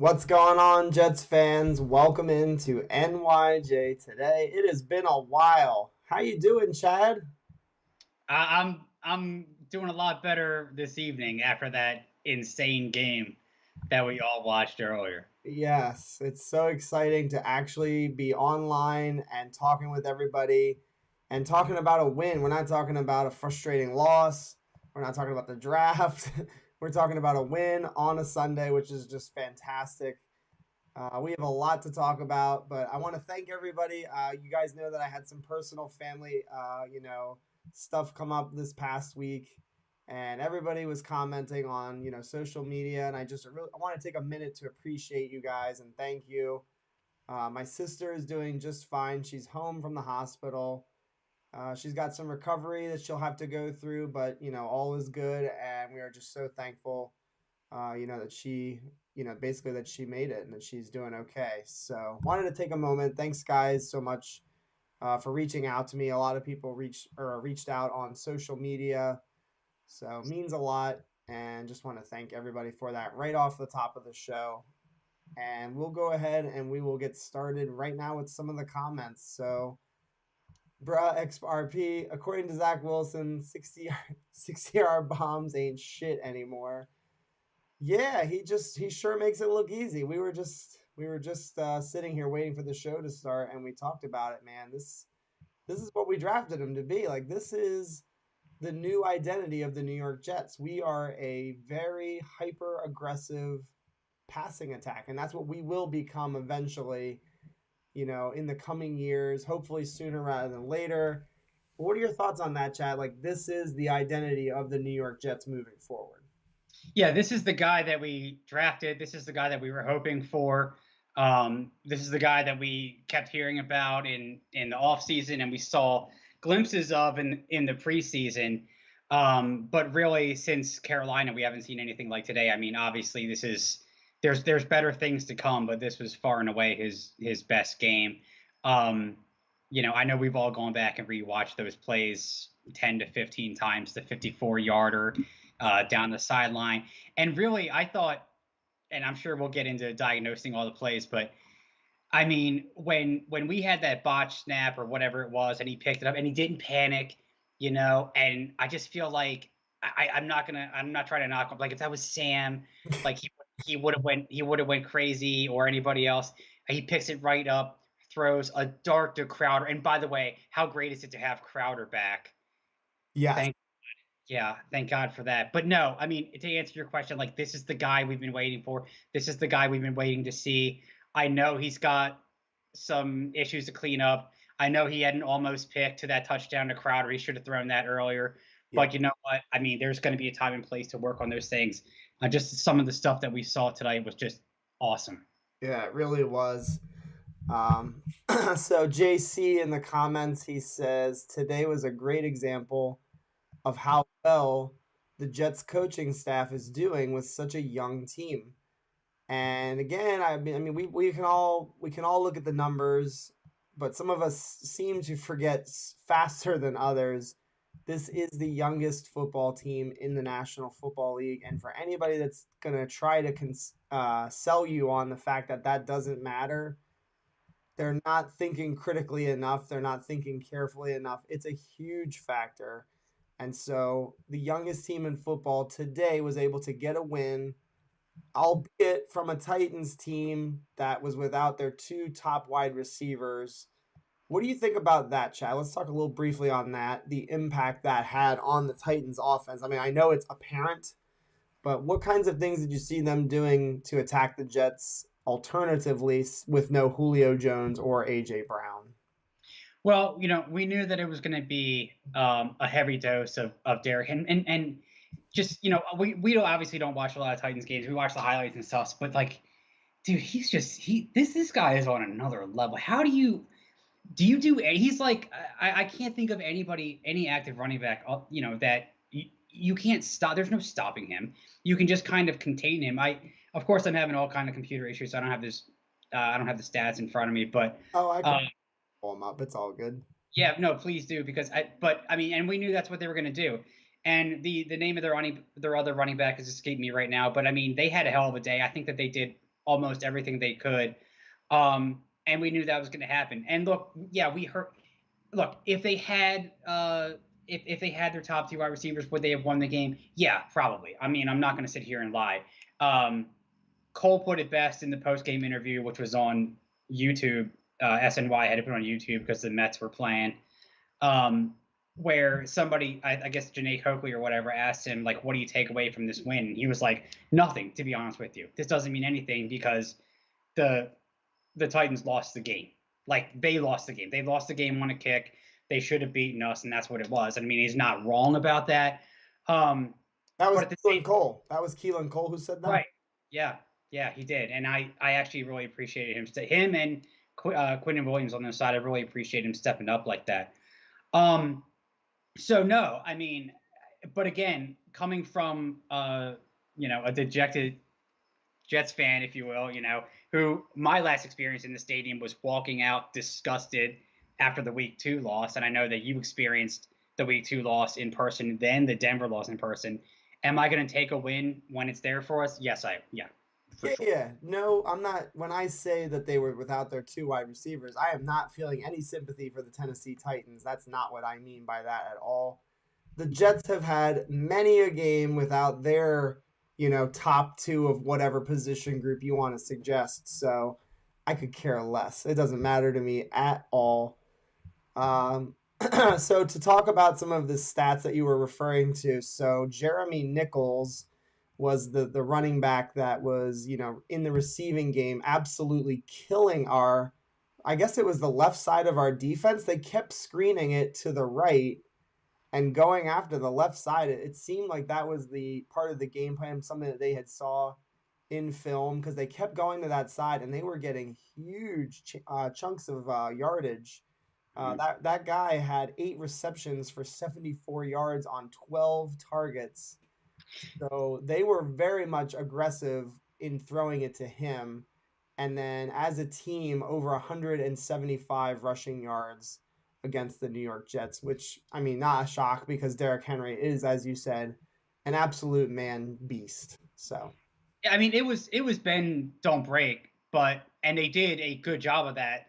What's going on, Jets fans? Welcome into NYJ today. It has been a while. How you doing, Chad? I'm doing a lot better this evening after that insane game that we all watched earlier. Yes, it's so exciting to actually be online and talking with everybody and talking about a win. We're not talking about a frustrating loss. We're not talking about the draft. We're talking about a win on a Sunday, which is just fantastic. We have a lot to talk about, but I want to thank everybody. You guys know that I had some personal family, stuff come up this past week, and everybody was commenting on, social media, and I want to take a minute to appreciate you guys and thank you. My sister is doing just fine. She's home from the hospital. She's got some recovery that she'll have to go through, but all is good, and we are just so thankful that basically that she made it and that she's doing okay. So wanted to take a moment. Thanks, guys, so much for reaching out to me. A lot of people reached out on social media, so it means a lot. And just want to thank everybody for that right off the top of the show. And we'll go ahead and we will get started right now with some of the comments. So, bruh, XRP, according to Zach Wilson, 60-yard bombs ain't shit anymore. Yeah, he sure makes it look easy. We were just sitting here waiting for the show to start, and we talked about it. Man, this is what we drafted him to be. Like, this is the new identity of the New York Jets. We are a very hyper aggressive passing attack, and that's what we will become eventually. In the coming years, hopefully sooner rather than later. What are your thoughts on that, Chad? Like, this is the identity of the New York Jets moving forward. Yeah, this is the guy that we drafted. This is the guy that we were hoping for. This is the guy that we kept hearing about in the offseason and we saw glimpses of in the preseason. But really, since Carolina, we haven't seen anything like today. I mean, obviously, there's better things to come, but this was far and away his best game. Um, I know we've all gone back and rewatched those plays 10 to 15 times, the 54-yarder down the sideline. And really, I thought, and I'm sure we'll get into diagnosing all the plays, but I mean, when we had that botch snap or whatever it was, and he picked it up and he didn't panic, and I just feel like I'm not trying to knock him. Like if that was Sam, like he would have went crazy or anybody else. He picks it right up, throws a dart to Crowder. And by the way, how great is it to have Crowder back? Yes. Thank Yeah, thank God for that. But no, I mean, to answer your question, like this is the guy we've been waiting for. This is the guy we've been waiting to see. I know he's got some issues to clean up. I know he had an almost pick to that touchdown to Crowder. He should have thrown that earlier. Yep. But you know what? I mean, there's going to be a time and place to work on those things. Just some of the stuff that we saw tonight was just awesome. Yeah, it really was. Um, so JC in the comments, he says today was a great example of how well the Jets coaching staff is doing with such a young team. And again, we can all look at the numbers, but some of us seem to forget faster than others. This is the youngest football team in the National Football League, and for anybody that's gonna try to sell you on the fact that that doesn't matter, they're not thinking critically enough. They're not thinking carefully enough. It's a huge factor. And so the youngest team in football today was able to get a win, albeit from a Titans team that was without their two top wide receivers. What do you think about that, Chad? Let's talk a little briefly on that, the impact that had on the Titans offense. I mean, I know it's apparent, but what kinds of things did you see them doing to attack the Jets alternatively with no Julio Jones or AJ Brown? Well, we knew that it was going to be a heavy dose of Derrick, and just we don't obviously don't watch a lot of Titans games. We watch the highlights and stuff, but like, dude, this guy is on another level. How do you he's like I can't think of any active running back that you can't stop. There's no stopping him. You can just kind of contain him. Of course I'm having all kind of computer issues, so I don't have the stats in front of me, but Oh, I can uh, pull them up. It's all good. yeah, no, please do because I mean, and we knew that's what they were going to do. And the name of their other running back has escaped me right now, but I mean, they had a hell of a day. I think that they did almost everything they could. And we knew that was going to happen. And look, yeah, we heard. Look, if they had if they had their top two wide receivers, would they have won the game? Yeah, probably. I mean, I'm not going to sit here and lie. Um, Cole put it best in the post game interview, which was on YouTube. SNY had to put it on YouTube because the Mets were playing. Um, where somebody, I guess Janae Coakley or whatever, asked him like, "What do you take away from this win?" And he was like, "Nothing, to be honest with you. This doesn't mean anything because the the Titans lost the game. Like they lost the game. They lost the game on a kick. They should have beaten us, and that's what it was. I mean, he's not wrong about that. Um, That was but at the Keelan same Cole. That was Keelan Cole who said that. right, yeah, yeah, he did, and I actually really appreciated him. Him and Quinton Williams on the side, I really appreciate him stepping up like that. Um, so no, I mean, but again, coming from a dejected Jets fan, if you will, who my last experience in the stadium was walking out disgusted after the week two loss. And I know that you experienced the week two loss in person, then the Denver loss in person. Am I going to take a win when it's there for us? Yes, yeah, for Yeah, sure. yeah. No, I'm not. When I say that they were without their two wide receivers, I am not feeling any sympathy for the Tennessee Titans. That's not what I mean by that at all. The Jets have had many a game without their, top two of whatever position group you want to suggest. So I could care less. It doesn't matter to me at all. Um, so to talk about some of the stats that you were referring to, so Jeremy Nichols was the running back that was in the receiving game, absolutely killing our. I guess it was the left side of our defense. They kept screening it to the right and going after the left side. It seemed like that was the part of the game plan, something that they had saw in film because they kept going to that side and they were getting huge chunks of yardage. Mhm. That guy had 8 receptions for 74 yards on 12 targets. So they were very much aggressive in throwing it to him. And then as a team, over 175 rushing yards against the New York Jets, which, I mean, not a shock because Derrick Henry is, as you said, an absolute man beast. So, I mean, it was bend don't break, and they did a good job of that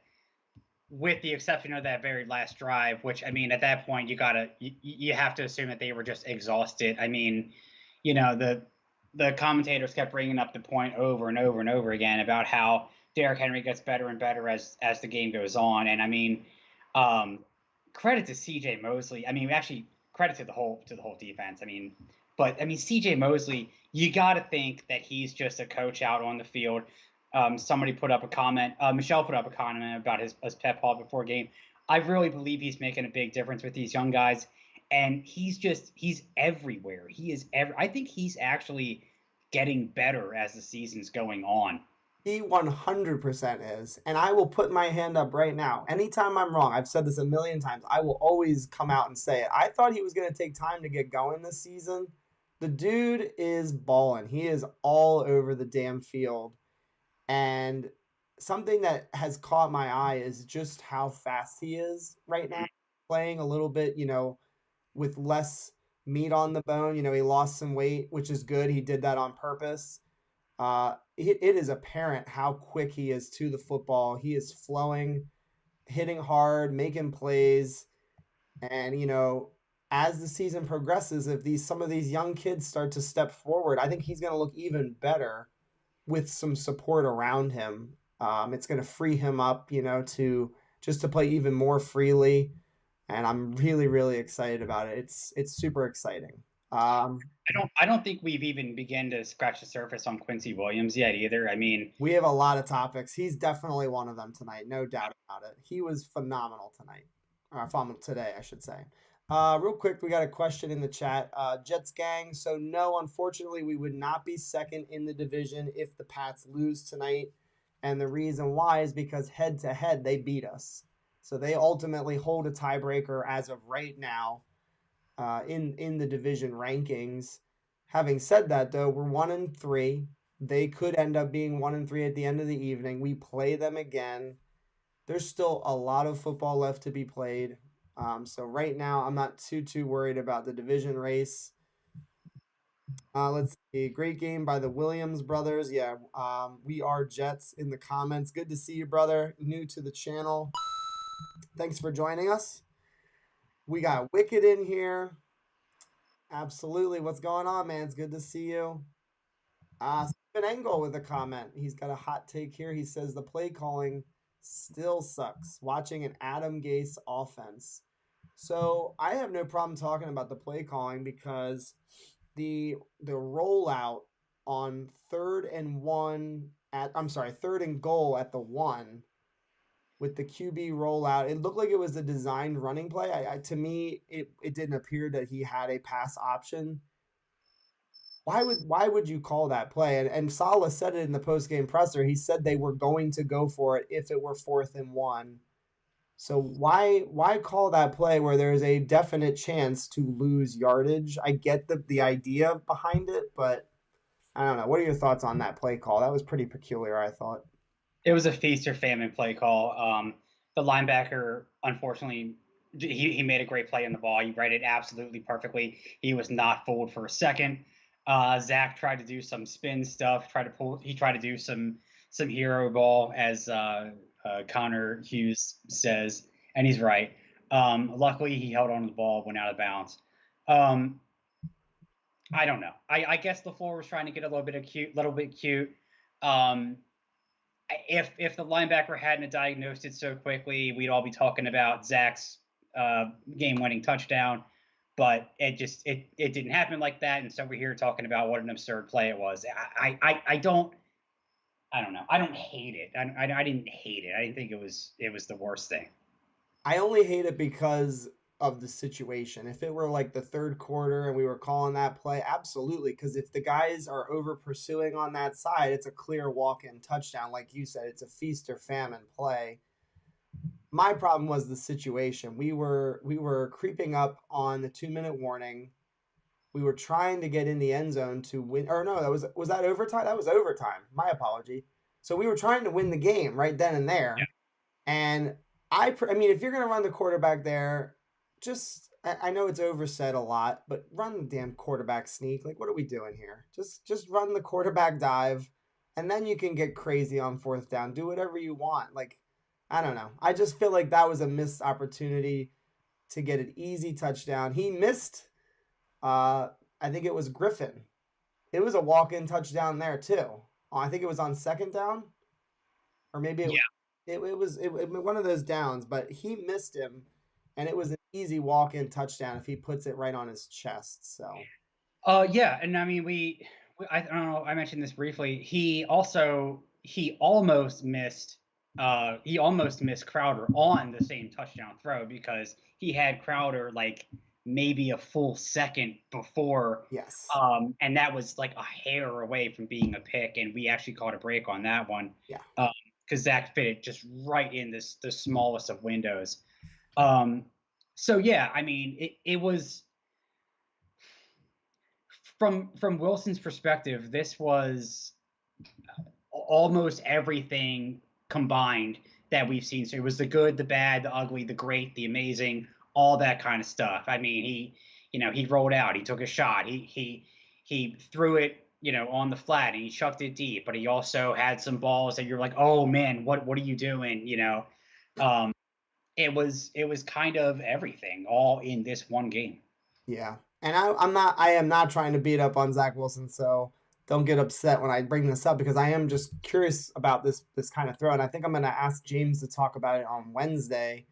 with the exception of that very last drive, which I mean, at that point, you have to assume that they were just exhausted. I mean, the commentators kept bringing up the point over and over and over again about how Derrick Henry gets better and better as the game goes on, and I mean, um, credit to C.J. Mosley. I mean, actually, credit to the whole defense. I mean, but I mean, C.J. Mosley, you got to think that he's just a coach out on the field. Somebody put up a comment. Michelle put up a comment about his pep talk before game. I really believe he's making a big difference with these young guys, and he's everywhere. I think he's actually getting better as the season's going on. he 100% is. And I will put my hand up right now. Anytime I'm wrong, I've said this a million times, I will always come out and say it. I thought he was going to take time to get going this season. The dude is balling. He is all over the damn field. And something that has caught my eye is just how fast he is right now, playing a little bit, with less meat on the bone. He lost some weight, which is good. He did that on purpose. It is apparent how quick he is to the football. He is flowing, hitting hard, making plays, and as the season progresses, if these some of these young kids start to step forward, I think he's going to look even better with some support around him. It's going to free him up, to just to play even more freely, and I'm really, really excited about it. It's super exciting. Um, I don't think we've even begun to scratch the surface on Quincy Williams yet either. I mean, we have a lot of topics. He's definitely one of them tonight, no doubt about it. He was phenomenal tonight, or phenomenal today, I should say. Real quick, we got a question in the chat. Jets gang. So no, unfortunately, we would not be second in the division if the Pats lose tonight, and the reason why is because head to head they beat us. So they ultimately hold a tiebreaker as of right now in the division rankings. Having said that, though, we're 1-3. They could end up being 1-3 at the end of the evening. We play them again. There's still a lot of football left to be played. So right now, I'm not too worried about the division race. Let's see. Great game by the Williams brothers. Yeah, we are Jets in the comments. Good to see you, brother. New to the channel. Thanks for joining us. We got Wicked in here. Absolutely. What's going on, man? It's good to see you. Stephen Engel with a comment. He's got a hot take here. He says the play calling still sucks. Watching an Adam Gase offense. So I have no problem talking about the play calling because the rollout on third and goal at the one with the QB rollout, it looked like it was a designed running play. To me, it didn't appear that he had a pass option. Why would you call that play? And Saleh said it in the post game presser. He said they were going to go for it if it were 4th and 1. So why call that play where there's a definite chance to lose yardage? I get the idea behind it, but I don't know. What are your thoughts on that play call? That was pretty peculiar, I thought. It was a feast or famine play call. The linebacker, unfortunately, he made a great play on the ball. He read it absolutely perfectly. He was not fooled for a second. Zach tried to do some spin stuff. He tried to do some hero ball, as Connor Hughes says, and he's right. Luckily, he held on to the ball, went out of bounds. Um, I don't know. I guess LaFleur was trying to get a little bit cute. Um, if the linebacker hadn't diagnosed it so quickly, we'd all be talking about Zach's game-winning touchdown. But it didn't happen like that, and so we're here talking about what an absurd play it was. I don't know. I don't hate it. I didn't hate it. I didn't think it was the worst thing. I only hate it because of the situation. If it were like the third quarter and we were calling that play, absolutely. Because if the guys are over pursuing on that side, it's a clear walk in touchdown. Like you said, it's a feast or famine play. My problem was the situation. We were creeping up on the 2 minute warning. We were trying to get in the end zone to win. Or no, was that overtime? That was overtime. My apology. So we were trying to win the game right then and Yeah. there. And I mean, if you're gonna run the quarterback there, just I know it's oversaid a lot, but run the damn quarterback sneak. Like, what are we doing here? Just run the quarterback dive, and then you can get crazy on 4th down. Do whatever you want. Like, I don't know. I just feel like that was a missed opportunity to get an easy touchdown. He missed. Uh, I think it was Griffin. It was a walk-in touchdown there too. I think it was on 2nd down, or maybe it one of those downs, but he missed him, and it was an easy walk-in touchdown if he puts it right on his chest. So Yeah, and I mean I don't know. I mentioned this briefly. He almost missed Crowder on the same touchdown throw because he had Crowder like maybe a full second before, yes, and that was like a hair away from being a pick, and we actually caught a break on that one yeah, because Zach fit it just right in the smallest of windows. Um, so yeah, I mean it was from Wilson's perspective, this was almost everything combined that we've seen. So it was the good, the bad, the ugly, the great, the amazing, all that kind of stuff. I mean, he rolled out, he took a shot, he threw it, on the flat, and he chucked it deep. But he also had some balls that you're like, oh man, what are you doing? Um, it was kind of everything all in this one game. yeah. And I am not trying to beat up on Zach Wilson, so don't get upset when I bring this up because I am just curious about this kind of throw, and I think I'm going to ask James to talk about it on Wednesday.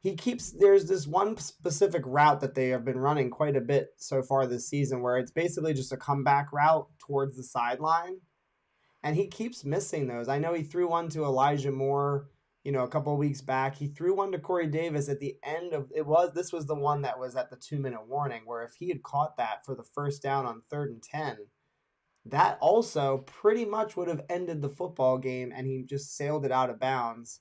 There's this one specific route that they have been running quite a bit so far this season where it's basically just a comeback route towards the sideline, and he keeps missing those. I know he threw one to Elijah Moore, a couple of weeks back. He threw one to Corey Davis at the end of this was the one that was at the 2 minute warning, where if he had caught that for the first down on 3rd and 10, that also pretty much would have ended the football game, and he just sailed it out of bounds.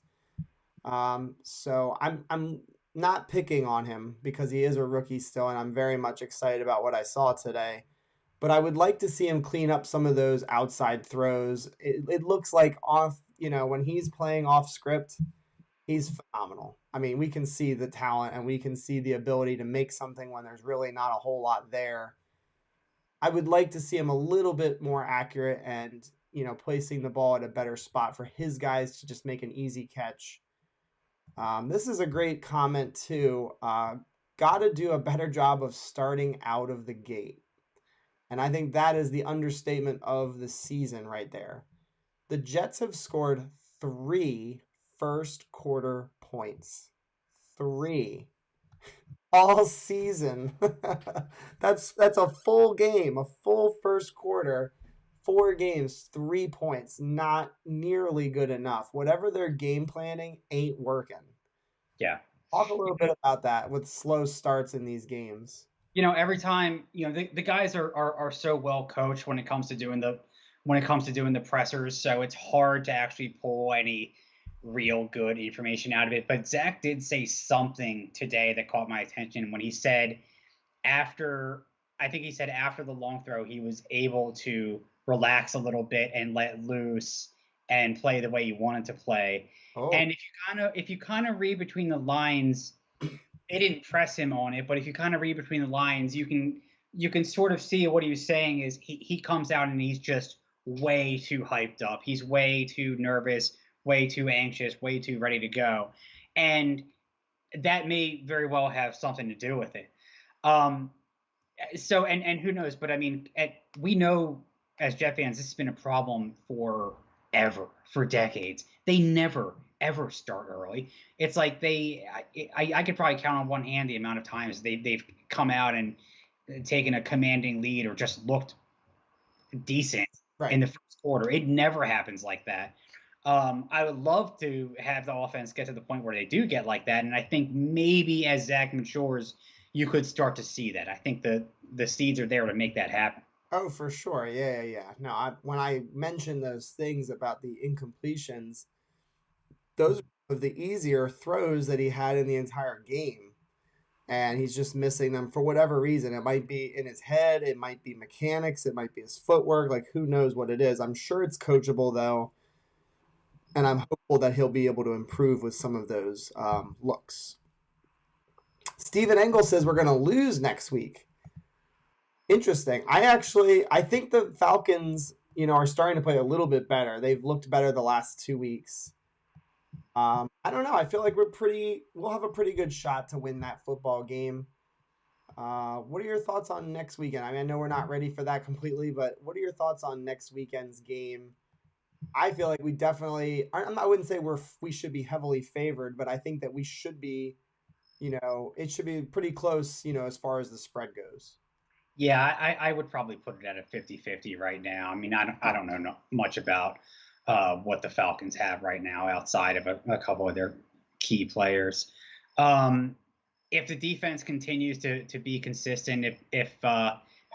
So I'm not picking on him because he is a rookie still, and I'm very much excited about what I saw today. But I would like to see him clean up some of those outside throws. It looks like when he's playing off script, he's phenomenal. I mean, we can see the talent and we can see the ability to make something when there's really not a whole lot there. I would like to see him a little bit more accurate and, placing the ball at a better spot for his guys to just make an easy catch. This is a great comment too. Got to do a better job of starting out of the gate. And I think that is the understatement of the season right there. The Jets have scored 3 first quarter points. 3 all season. That's a full game, a full first quarter, 4 games, 3 points. Not nearly good enough. Whatever they're game planning ain't working. Yeah. Talk a little bit about that with slow starts in these games. Every time, the guys are so well coached when it comes to doing the pressers, so it's hard to actually pull any real good information out of it. But Zach did say something today that caught my attention when he said after I think he said after the long throw, he was able to relax a little bit and let loose and play the way he wanted to play. Oh, And if you kind of read between the lines, they didn't press him on it, but if you kind of read between the lines, you can sort of see what he was saying is he comes out and he's just way too hyped up. He's way too nervous, way too anxious, way too ready to go. And that may very well have something to do with it. Um, so and who knows? But I mean, we know as Jet fans, this has been a problem for decades. They never ever start early. It's like I could probably count on one hand the amount of times they've come out and taken a commanding lead or just looked decent in right. the first quarter. It never happens like that. I would love to have the offense get to the point where they do get like that, and I think maybe as Zach matures, you could start to see that. I think the seeds are there to make that happen. Oh, for sure. Yeah, yeah, yeah. No, when I mentioned those things about the incompletions, those are the easier throws that he had in the entire game. And he's just missing them for whatever reason. It might be in his head, it might be mechanics, it might be his footwork. Like, who knows what it is? I'm sure it's coachable, though. And I'm hopeful that he'll be able to improve with some of those looks. Steven Engel says we're going to lose next week. Interesting. I think the Falcons, are starting to play a little bit better. They've looked better the last 2 weeks. I don't know. I feel like we'll have a pretty good shot to win that football game. What are your thoughts on next weekend? I mean, I know we're not ready for that completely, but what are your thoughts on next weekend's game? I feel like we definitely, I wouldn't say we should be heavily favored, but I think that we should be, it should be pretty close, as far as the spread goes. Yeah, I would probably put it at a 50-50 right now. I mean, I don't know much about what the Falcons have right now outside of a couple of their key players. Um, if the defense continues to be consistent, if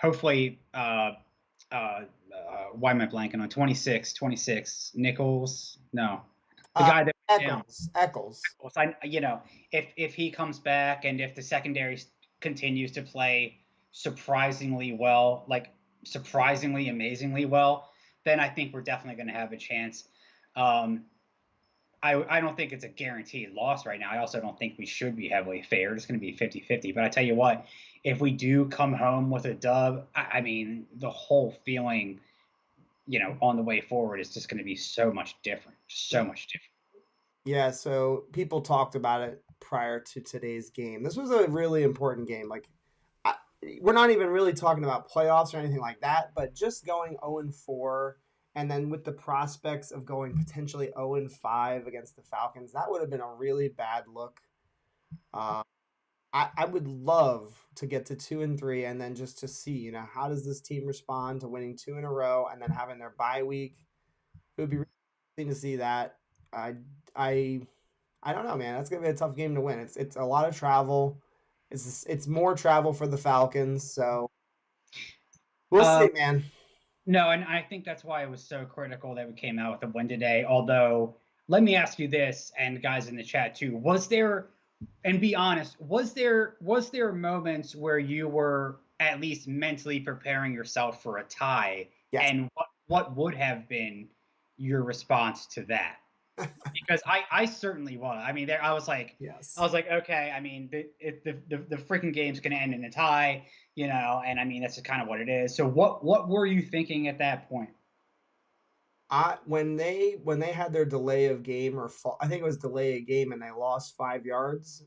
hopefully why am I blanking on 26 Nichols? No, the guy that went down. Eccles. If he comes back and if the secondary continues to play surprisingly well, like surprisingly amazingly well, then I think we're definitely going to have a chance. Um, I don't think it's a guaranteed loss right now. I also don't think we should be heavily favored. It's going to be 50-50. But I tell you what, if we do come home with a dub, I mean, the whole feeling, on the way forward is just going to be so much different. So much different. Yeah, so people talked about it prior to today's game. This was a really important game. Like, I, we're not even really talking about playoffs or anything like that, but just going 0-4, and then with the prospects of going potentially 0-5 against the Falcons, that would have been a really bad look. Uh, I would love to get to 2-3, and then just to see, how does this team respond to winning 2 in a row and then having their bye week. It would be really interesting to see that. I I I don't know, man. That's gonna be a tough game to win. It's a lot of travel. It's more travel for the Falcons, so we'll Um, see, man. no, and I think that's why it was so critical that we came out with a win today. Although, let me ask you this, and guys in the chat too: was there, and be honest, was there moments where you were at least mentally preparing yourself for a tie, Yes. and what would have been your response to that? because I certainly was. I mean, there I Yes. was like, okay. I mean, the freaking game's gonna end in a tie, and I mean that's just kind of what it is. So what were you thinking at that point? When they had their delay of game I think it was delay of game and they lost 5 yards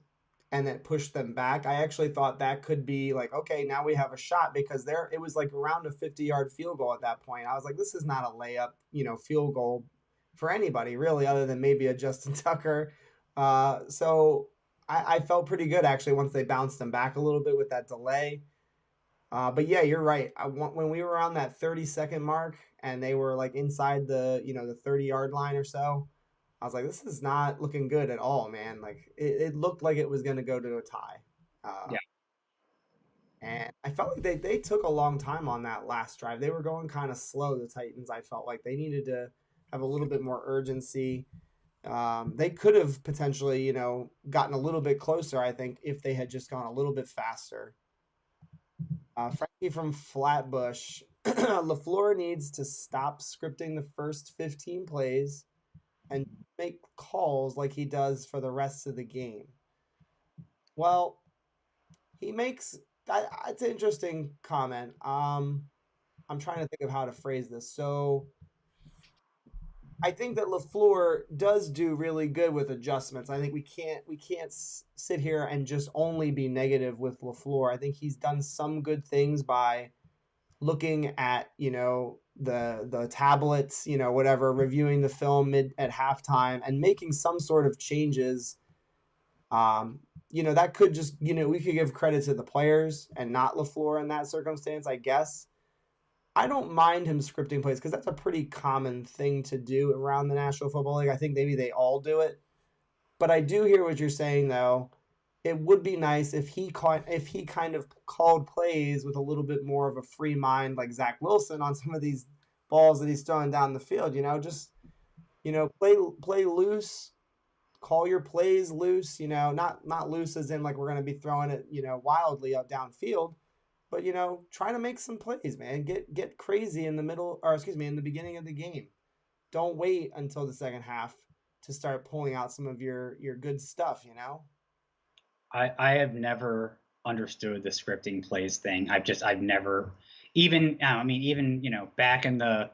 and it pushed them back. I actually thought that could be like, okay, now we have a shot because it was like around a 50-yard field goal at that point. I was like, this is not a layup, field goal for anybody really, other than maybe a Justin Tucker. So I felt pretty good actually once they bounced them back a little bit with that delay. But yeah, you're right. When we were around that 30-second mark and they were like inside the 30-yard line or so, I was like, this is not looking good at all, man. Like it looked like it was going to go to a tie. Yeah, And I felt like they took a long time on that last drive. They were going kind of slow, the Titans. I felt like they needed to have a little bit more urgency. They could have potentially, gotten a little bit closer, I think, if they had just gone a little bit faster. Frankie from Flatbush. LaFleur needs to stop scripting the first 15 plays and make calls like he does for the rest of the game. Well, he makes that's an interesting comment. I'm trying to think of how to phrase this. So I think that LaFleur does do really good with adjustments. I think we can't sit here and just only be negative with LaFleur. I think he's done some good things by looking at the tablets, whatever, reviewing the film mid at halftime and making some sort of changes. That could just we could give credit to the players and not LaFleur in that circumstance, I guess. I don't mind him scripting plays because that's a pretty common thing to do around the National Football League. I think maybe they all do it, but I do hear what you're saying though. It would be nice if he kind of called plays with a little bit more of a free mind, like Zach Wilson on some of these balls that he's throwing down the field. Just play loose, call your plays loose. Not loose as in like we're going to be throwing it wildly up downfield, but try to make some plays, man. Get crazy in the middle, or excuse me, in the beginning of the game. Don't wait until the second half to start pulling out some of your good stuff. I have never understood the scripting plays thing. I've never even I mean even back in the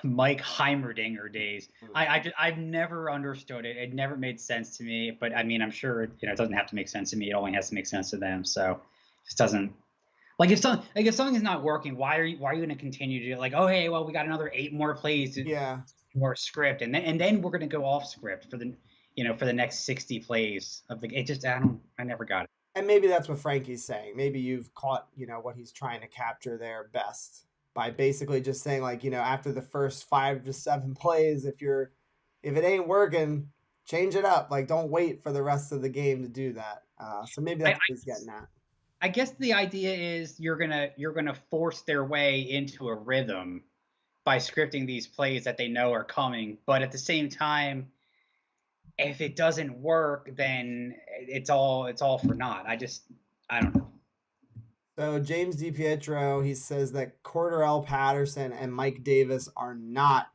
Mike Heimerdinger days. I've never understood it. It never made sense to me. But I mean, I'm sure it doesn't have to make sense to me. It only has to make sense to them. So it just doesn't like if something is not working. Why are you going to continue to do it? Like, oh hey, well we got another 8 more plays to Yeah. more script, and then we're going to go off script for the next 60 plays of the. It just I never got it. And maybe that's what Frankie's saying. Maybe you've caught, what he's trying to capture there best by basically just saying like, after the first 5 to 7 plays, if it ain't working, change it up. Like don't wait for the rest of the game to do that. So maybe I, that's I what he's getting at. I guess the idea is you're gonna force their way into a rhythm by scripting these plays that they know are coming, but at the same time, if it doesn't work, then it's all for naught. I don't know. So James DiPietro, he says that Cordarrelle Patterson and Mike Davis are not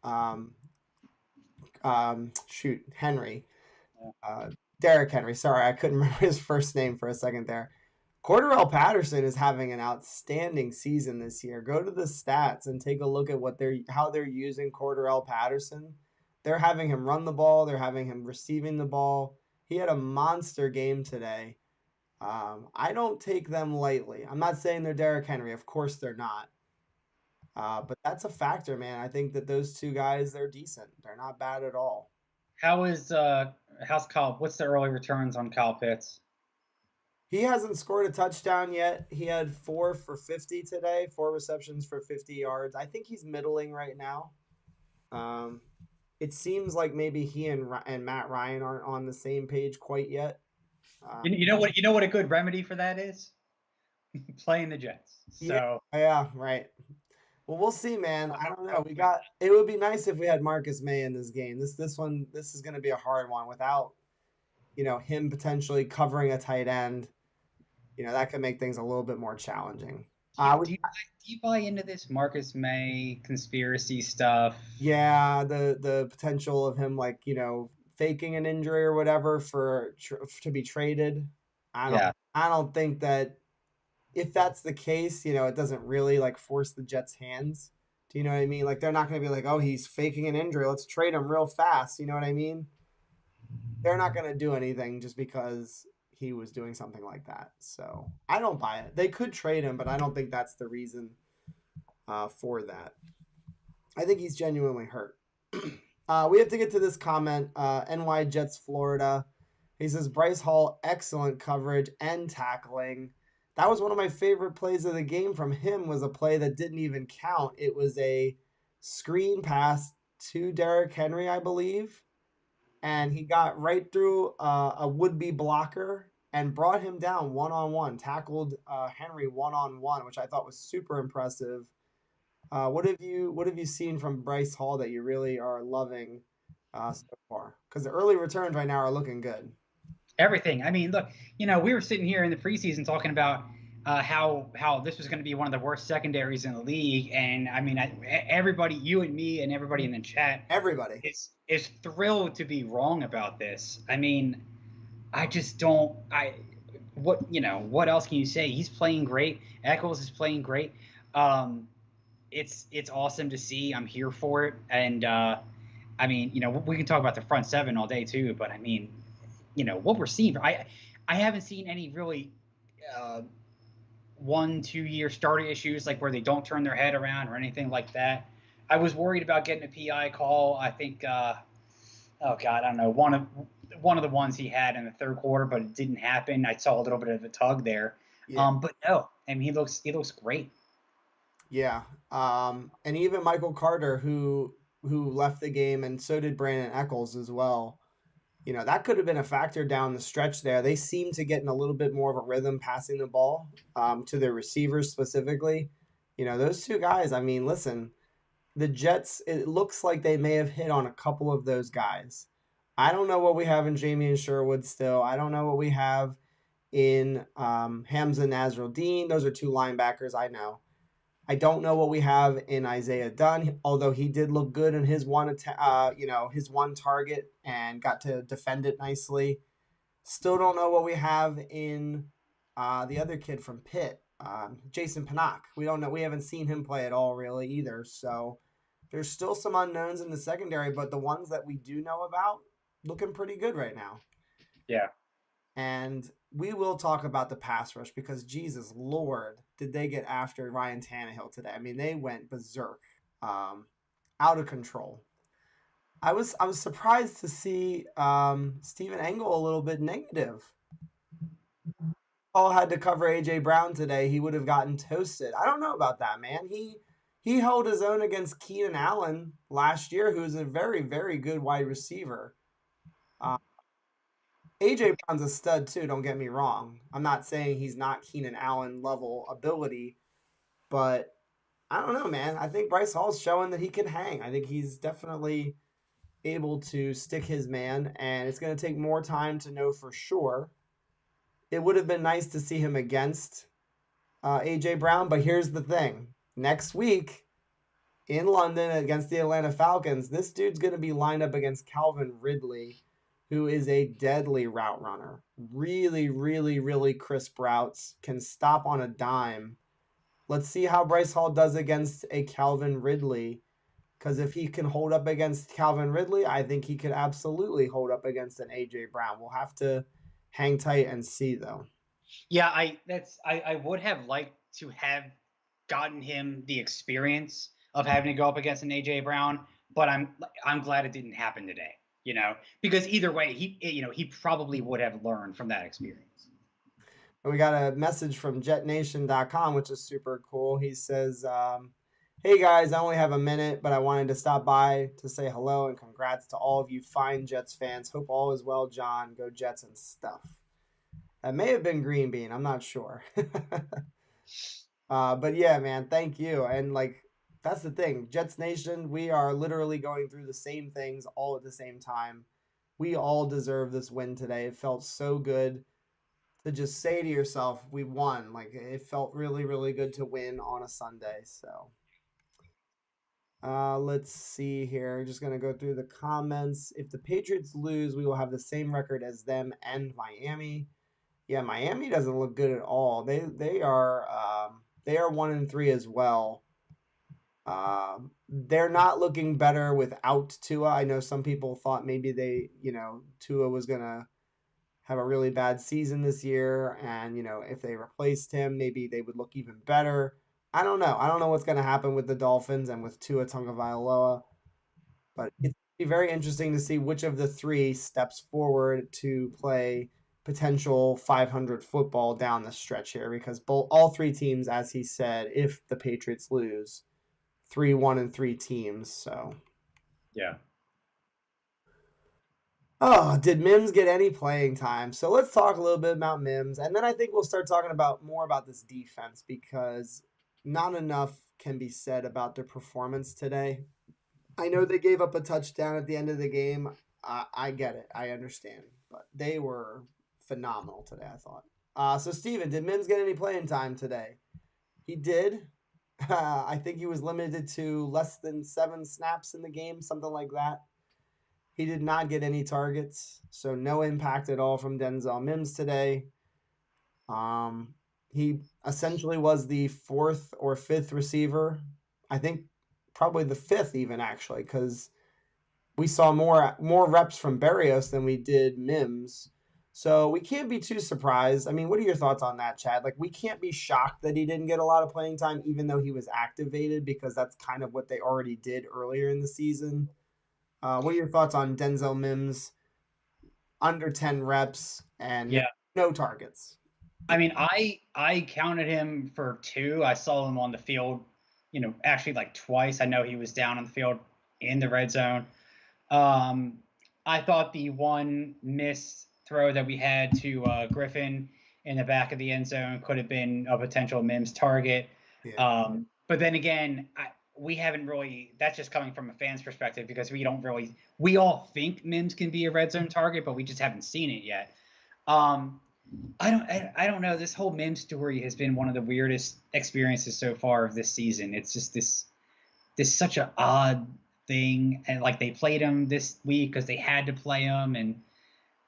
um, Henry. Derrick Henry. Sorry, I couldn't remember his first name for a second there. Cordarrelle Patterson is having an outstanding season this year. Go to the stats and take a look at how they're using Cordarrelle Patterson. They're having him run the ball. They're having him receiving the ball. He had a monster game today. I don't take them lightly. I'm not saying they're Derrick Henry. Of course they're not. But that's a factor, man. I think that those two guys, they're decent. They're not bad at all. How is how's Kyle? What's the early returns on Kyle Pitts? He hasn't scored a touchdown yet. He had 4 for 50 today, 4 receptions for 50 yards. I think he's middling right now. Um, it seems like maybe he and Matt Ryan aren't on the same page quite yet. You know what a good remedy for that is? Playing the Jets. Yeah, So yeah, right. Well, we'll see, man. I don't know. It would be nice if we had Marcus May in this game. This is going to be a hard one without him potentially covering a tight end. That could make things a little bit more challenging. Do you, We do you do you buy into this Marcus May conspiracy stuff? Yeah, the potential of him, like, faking an injury or whatever to be traded. I don't Yeah. I don't think that if that's the case, it doesn't really like force the Jets' hands. Do you know what I mean? Like they're not going to be like, "Oh, he's faking an injury. Let's trade him real fast." You know what I mean? They're not going to do anything just because he was doing something like that. So, I don't buy it. They could trade him, but I don't think that's the reason for that. I think he's genuinely hurt. We have to get to this comment. NY Jets, Florida. He says Bryce Hall, excellent coverage and tackling. That was one of my favorite plays of the game from him. Was a play that didn't even count. It was a screen pass to Derrick Henry, I believe, and he got right through a would-be blocker and brought him down one on one. Tackled Henry one on one, which I thought was super impressive. What have you seen from Bryce Hall that you really are loving so far? Because the early returns right now are looking good. Everything. I mean, look, we were sitting here in the preseason talking about how this was going to be one of the worst secondaries in the league, and I mean, everybody, you and me, and everybody in the chat Everybody. is thrilled to be wrong about this. I mean, I just don't. What else can you say? He's playing great. Eccles is playing great. Um, it's awesome to see. I'm here for it, and I mean, we can talk about the front seven all day too, but I mean, what we're seeing. I haven't seen any really 1-2 year starter issues like where they don't turn their head around or anything like that. I was worried about getting a PI call. I think oh god, I don't know, one of the ones he had in the third quarter, but it didn't happen. I saw a little bit of a tug there. Yeah. But no, I mean he looks great. Yeah. And even Michael Carter, who left the game, and so did Brandon Eccles as well. That could have been a factor down the stretch there. They seem to get in a little bit more of a rhythm passing the ball to their receivers specifically. Those two guys, I mean, listen, the Jets, it looks like they may have hit on a couple of those guys. I don't know what we have in Jamie and Sherwood still. I don't know what we have in Hamza Nasruddin. Those are two linebackers, I know. I don't know what we have in Isaiah Dunn, although he did look good in his his one target and got to defend it nicely. Still don't know what we have in the other kid from Pitt, Jason Pinnock. We don't know. We haven't seen him play at all really either. So there's still some unknowns in the secondary, but the ones that we do know about looking pretty good right now. Yeah. And we will talk about the pass rush because Jesus Lord, did they get after Ryan Tannehill today? I mean, they went berserk, out of control. I was surprised to see Stephen Engel a little bit negative. Paul had to cover AJ Brown today. He would have gotten toasted. I don't know about that, man. He held his own against Keenan Allen last year, who's a very, very good wide receiver. Uh, AJ Brown's a stud too, don't get me wrong. I'm not saying he's not Keenan Allen level ability, but I don't know, man. I think Bryce Hall's showing that he can hang. I think he's definitely able to stick his man, and it's going to take more time to know for sure. It would have been nice to see him against AJ Brown, but here's the thing. Next week in London against the Atlanta Falcons, this dude's going to be lined up against Calvin Ridley, who is a deadly route runner. Really, really, really crisp routes, can stop on a dime. Let's see how Bryce Hall does against a Calvin Ridley. Because if he can hold up against Calvin Ridley, I think he could absolutely hold up against an AJ Brown. We'll have to hang tight and see, though. Yeah, I would have liked to have gotten him the experience of having to go up against an AJ Brown, but I'm glad it didn't happen today. Because either way, he probably would have learned from that experience. And we got a message from jetnation.com, which is super cool. He says, hey guys, I only have a minute, but I wanted to stop by to say hello and congrats to all of you fine Jets fans. Hope all is well, John. Go Jets and stuff. That may have been Green Bean. I'm not sure. But yeah, man, thank you. And like, that's the thing. Jets Nation, we are literally going through the same things all at the same time. We all deserve this win today. It felt so good to just say to yourself, we won. Like it felt really, really good to win on a Sunday. So let's see here. Just gonna go through the comments. If the Patriots lose, we will have the same record as them and Miami. Yeah, Miami doesn't look good at all. They are 1-3 as well. They're not looking better without Tua. I know some people thought maybe Tua was gonna have a really bad season this year, and if they replaced him, maybe they would look even better. I don't know. I don't know what's gonna happen with the Dolphins and with Tua Tagovailoa, but it's be very interesting to see which of the three steps forward to play potential 500 football down the stretch here, because all three teams, as he said, if the Patriots lose, 3-1-3 teams. So, Yeah. oh, did Mims get any playing time? So let's talk a little bit about Mims, and then I think we'll start talking about more about this defense, because not enough can be said about their performance today. I know they gave up a touchdown at the end of the game. I get it. I understand. But they were phenomenal today, I thought. So, Steven, did Mims get any playing time today? He did. I think he was limited to less than 7 snaps in the game, something like that. He did not get any targets, so no impact at all from Denzel Mims today. Um, he essentially was the fourth or fifth receiver. I think probably the fifth, even actually, because we saw more reps from Barrios than we did Mims. So we can't be too surprised. I mean, what are your thoughts on that, Chad? Like, we can't be shocked that he didn't get a lot of playing time, even though he was activated, because that's kind of what they already did earlier in the season. What are your thoughts on Denzel Mims under 10 reps and Yeah. no targets? I mean, I counted him for 2. I saw him on the field, actually like twice. I know he was down on the field in the red zone. Um, I thought the one missed throw that we had to Griffin in the back of the end zone could have been a potential Mims target. Yeah. But then again, we haven't really. That's just coming from a fan's perspective, because we don't really. We all think Mims can be a red zone target, but we just haven't seen it yet. Um, I don't know. This whole Mims story has been one of the weirdest experiences so far of this season. It's just this such an odd thing, and like they played him this week because they had to play him, and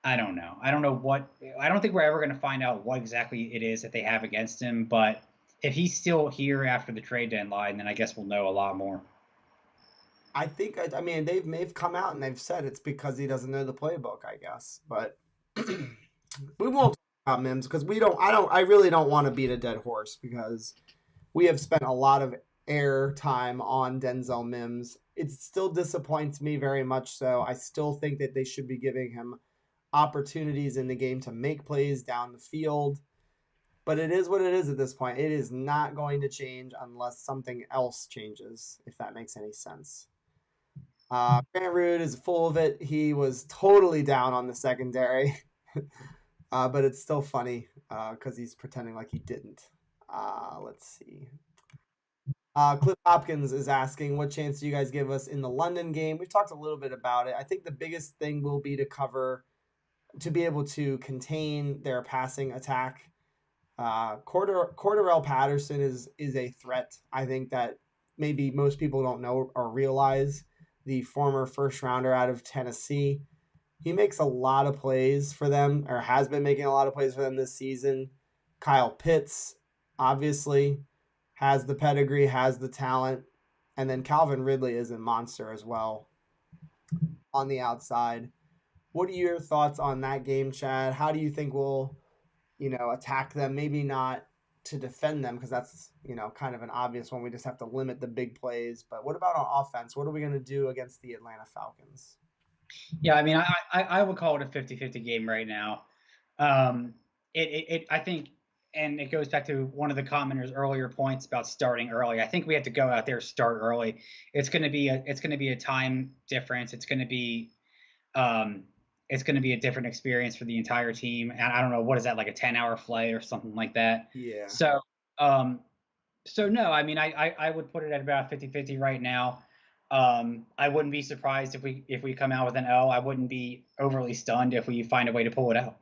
I don't know. I don't know what. I don't think we're ever going to find out what exactly it is that they have against him. But if he's still here after the trade deadline, then I guess we'll know a lot more. I mean, they've come out and they've said it's because he doesn't know the playbook, I guess. But we won't talk about Mims, because I really don't want to beat a dead horse, because we have spent a lot of air time on Denzel Mims. It still disappoints me very much so. I still think that they should be giving him opportunities in the game to make plays down the field. But it is what it is at this point. It is not going to change unless something else changes, if that makes any sense. Grant Root is full of it. He was totally down on the secondary, but it's still funny because he's pretending like he didn't. Let's see. Cliff Hopkins is asking, what chance do you guys give us in the London game? We've talked a little bit about it. I think the biggest thing will be to be able to contain their passing attack. Cordarrelle Patterson is a threat. I think that maybe most people don't know or realize. The former first rounder out of Tennessee, he makes a lot of plays for them, or has been making a lot of plays for them this season. Kyle Pitts, obviously, has the pedigree, has the talent, and then Calvin Ridley is a monster as well on the outside. What are your thoughts on that game, Chad? How do you think we'll attack them? Maybe not to defend them, because that's, kind of an obvious one. We just have to limit the big plays. But what about on offense? What are we going to do against the Atlanta Falcons? Yeah, I mean, I would call it a 50-50 game right now. Um, I think, and it goes back to one of the commenters' earlier points about starting early. I think we have to go out there, start early. It's going to be a time difference. Um, it's going to be a different experience for the entire team. And I don't know, what is that, like a 10-hour flight or something like that. Yeah. So, um, so no, I mean, I would put it at about 50-50 right now. I wouldn't be surprised if we come out with an O. I wouldn't be overly stunned if we find a way to pull it out.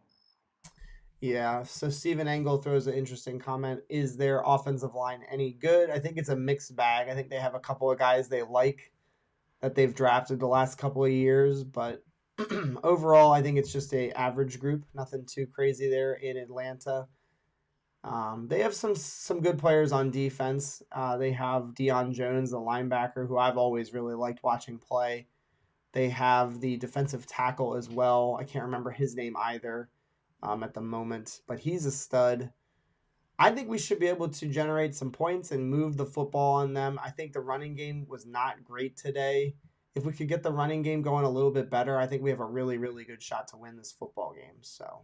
Yeah. So Stephen Engel throws an interesting comment. Is their offensive line any good? I think it's a mixed bag. I think they have a couple of guys they like that they've drafted the last couple of years, but overall, I think it's just a average group. Nothing too crazy there in Atlanta. They have some good players on defense. They have Deion Jones, the linebacker, who I've always really liked watching play. They have the defensive tackle as well. I can't remember his name either at the moment, but he's a stud. I think we should be able to generate some points and move the football on them. I think the running game was not great today. If we could get the running game going a little bit better, I think we have a really, really good shot to win this football game. So,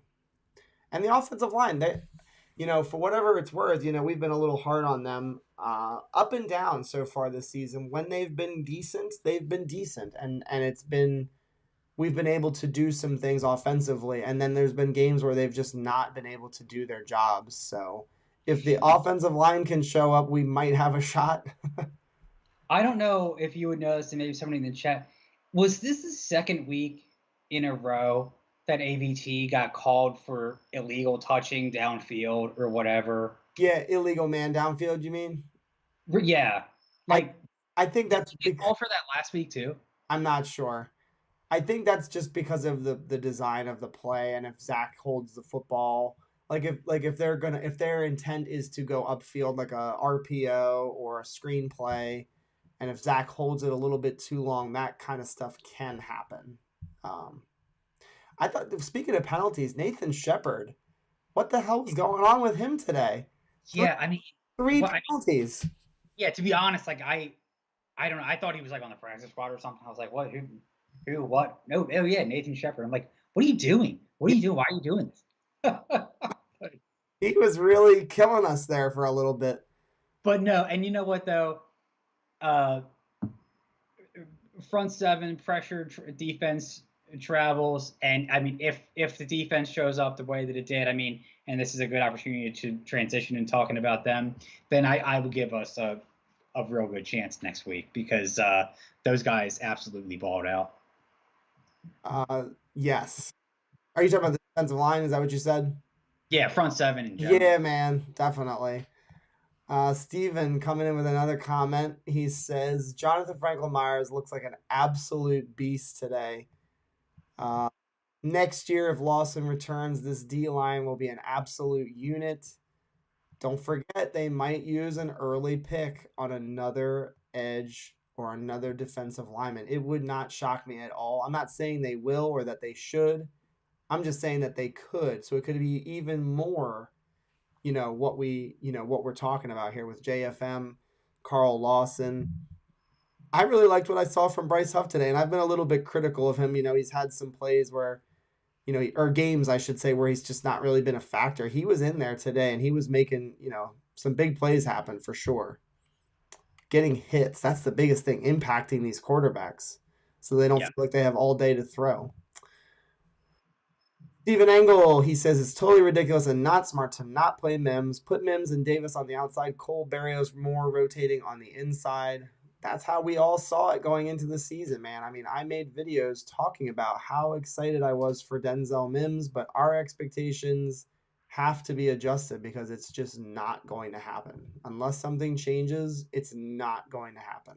and the offensive line, for whatever it's worth, we've been a little hard on them up and down so far this season. When they've been decent, and we've been able to do some things offensively, and then there's been games where they've just not been able to do their jobs. So if the offensive line can show up, we might have a shot. I don't know if you would notice, and maybe somebody in the chat, was this the second week in a row that AVT got called for illegal touching downfield or whatever? Yeah, illegal man downfield, you mean? Yeah. I Like, I think did that's he get called for that last week too? I'm not sure. I think that's just because of the design of the play, and if Zach holds the football, if their intent is to go upfield like a RPO or a screenplay, and if Zach holds it a little bit too long, that kind of stuff can happen. Um, I thought, speaking of penalties, Nathan Shepard, what the hell was going on with him today? Three, Yeah, I mean, three well, I mean, penalties. yeah. To be honest, like I don't know. I thought he was like on the practice squad or something. I was like, what? Who? What? No. Oh yeah, Nathan Shepard. I'm like, what are you doing? What are Yeah, you doing? Why are you doing this? he was really killing us there for a little bit. But no, and you know what though? Uh, Front seven pressure defense travels, and I mean, if the defense shows up the way that it did, I mean, and this is a good opportunity to transition and talking about them, then I would give us a real good chance next week because those guys absolutely balled out. Yes. Are you talking about the defensive line? Is that what you said? Yeah, front seven in general. Yeah, man, definitely. Steven coming in with another comment. He says Jonathan Franklin Myers looks like an absolute beast today. Uh, Next year, if Lawson returns, this D line will be an absolute unit. Don't forget, they might use an early pick on another edge or another defensive lineman. It would not shock me at all. I'm not saying they will or that they should. I'm just saying that they could. So it could be even more, what we're talking about here with JFM, Carl Lawson. I really liked what I saw from Bryce Huff today, and I've been a little bit critical of him. He's had some plays where, or games, I should say, where he's just not really been a factor. He was in there today, and he was making, some big plays happen for sure. Getting hits, that's the biggest thing, impacting these quarterbacks so they don't Yeah. feel like they have all day to throw. Stephen Engel, he says it's totally ridiculous and not smart to not play Mims. Put Mims and Davis on the outside. Cole Barrios more rotating on the inside. That's how we all saw it going into the season, man. I mean, I made videos talking about how excited I was for Denzel Mims, but our expectations have to be adjusted because it's just not going to happen. Unless something changes, it's not going to happen.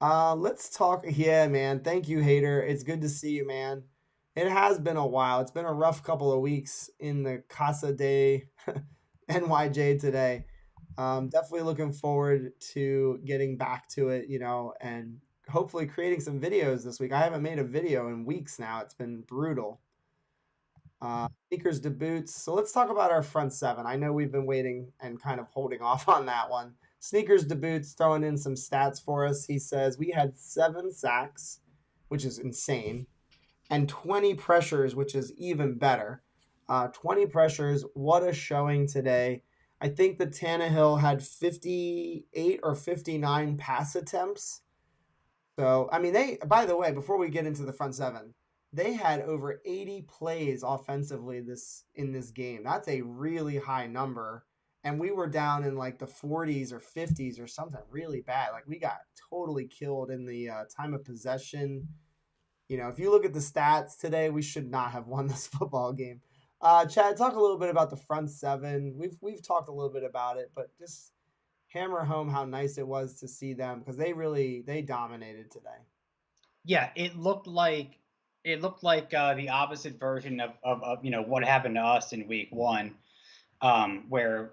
Let's talk. Yeah, man. Thank you, Hater. It's good to see you, man. It has been a while. It's been a rough couple of weeks in the Casa de NYJ today. Definitely looking forward to getting back to it, and hopefully creating some videos this week. I haven't made a video in weeks now. It's been brutal. Sneakers to boots. So let's talk about our front seven. I know we've been waiting and kind of holding off on that one. Sneakers to boots throwing in some stats for us. He says we had 7 sacks, which is insane, and 20 pressures, which is even better. 20 pressures. What a showing today. I think that Tannehill had 58 or 59 pass attempts. So, I mean, by the way, before we get into the front seven, they had over 80 plays offensively in this game. That's a really high number. And we were down in like the 40s or 50s or something really bad. Like we got totally killed in the time of possession. If you look at the stats today, we should not have won this football game. Chad, talk a little bit about the front seven. We've talked a little bit about it, but just hammer home how nice it was to see them because they dominated today. Yeah, it looked like the opposite version of what happened to us in week one, where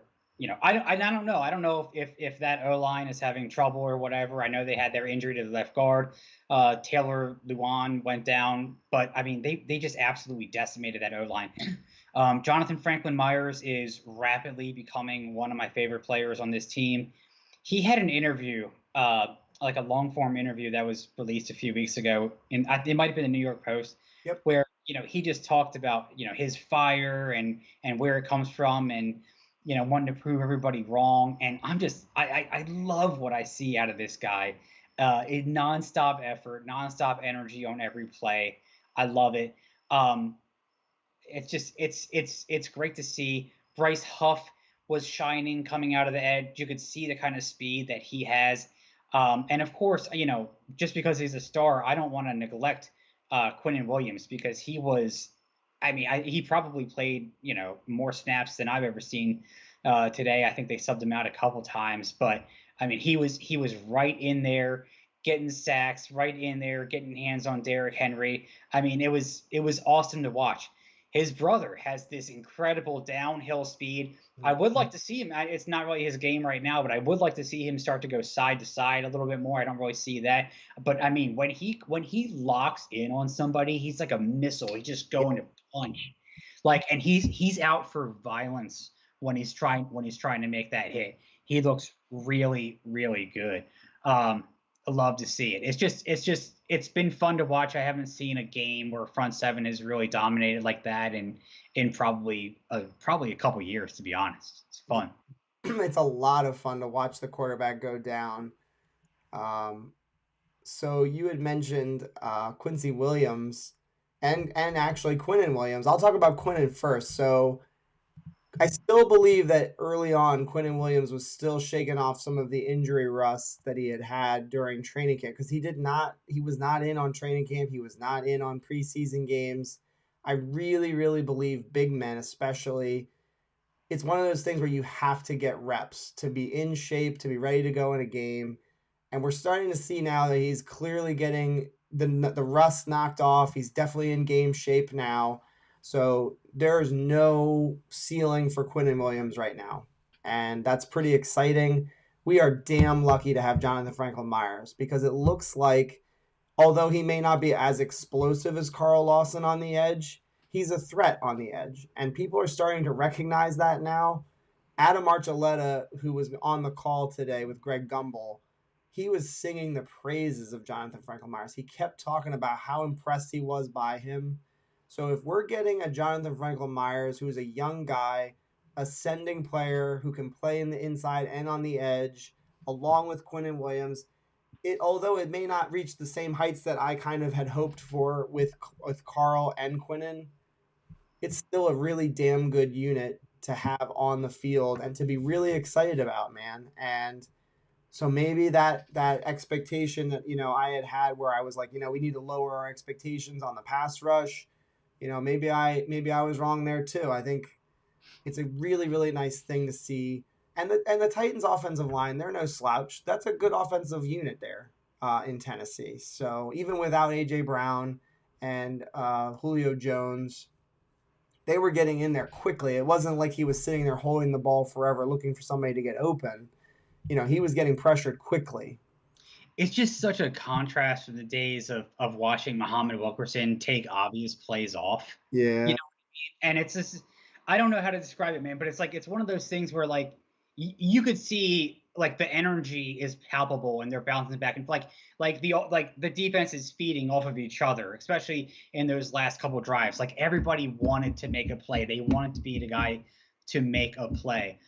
I don't know. I don't know if that O line is having trouble or whatever. I know they had their injury to the left guard. Taylor Luan went down, but I mean they just absolutely decimated that O line. Jonathan Franklin Myers is rapidly becoming one of my favorite players on this team. He had an interview, like a long form interview that was released a few weeks ago, and it might have been the New York Post, Yep. where he just talked about his fire and where it comes from, and wanting to prove everybody wrong. And I love what I see out of this guy. A nonstop effort, nonstop energy on every play. I love it. Um, it's great to see. Bryce Huff was shining coming out of the edge. You could see the kind of speed that he has. And of course, just because he's a star, I don't want to neglect Quinnen Williams because he was, I mean, he probably played, more snaps than I've ever seen today. I think they subbed him out a couple times, but I mean, he was right in there getting sacks, right in there getting hands on Derrick Henry. I mean, it was awesome to watch. His brother has this incredible downhill speed. I would like to see him. It's not really his game right now, but I would like to see him start to go side to side a little bit more. I don't really see that, but I mean, when he locks in on somebody, he's like a missile. He's just going to punch, like, and he's out for violence when he's trying to make that hit. He looks really really good. I love to see it. It's been fun to watch. I haven't seen a game where front seven has really dominated like that in probably a couple years, to be honest. It's fun. It's a lot of fun to watch the quarterback go down. Um, so you had mentioned Quincy Williams and actually Quinnen Williams. I'll talk about Quinnen first. So I still believe that early on, Quinnen Williams was still shaking off some of the injury rust that he had had during training camp because he was not in on training camp. He was not in on preseason games. I really, really believe big men, especially, it's one of those things where you have to get reps to be in shape, to be ready to go in a game. And we're starting to see now that he's clearly getting the rust knocked off. He's definitely in game shape now. So there's no ceiling for Quinnen Williams right now. And that's pretty exciting. We are damn lucky to have Jonathan Franklin Myers because it looks like, although he may not be as explosive as Carl Lawson on the edge, he's a threat on the edge. And people are starting to recognize that now. Adam Archuleta, who was on the call today with Greg Gumbel, he was singing the praises of Jonathan Franklin Myers. He kept talking about how impressed he was by him. So if we're getting a Jonathan Franklin Myers, who is a young guy, ascending player who can play in the inside and on the edge, along with Quinnen Williams, although it may not reach the same heights that I kind of had hoped for with Carl and Quinnen, it's still a really damn good unit to have on the field and to be really excited about, man. And so maybe that expectation that I had where I was like, we need to lower our expectations on the pass rush. Maybe I was wrong there too. I think it's a really really nice thing to see. And the Titans offensive line, they're no slouch. That's a good offensive unit there in Tennessee. So even without AJ Brown and Julio Jones, they were getting in there quickly. It wasn't like he was sitting there holding the ball forever looking for somebody to get open. He was getting pressured quickly. It's just such a contrast from the days of watching Muhammad Wilkerson take obvious plays off. Yeah. And it's just, I don't know how to describe it, man, but it's like it's one of those things where like you could see like the energy is palpable and they're bouncing back and like the defense is feeding off of each other, especially in those last couple drives. Like everybody wanted to make a play. They wanted to be the guy to make a play.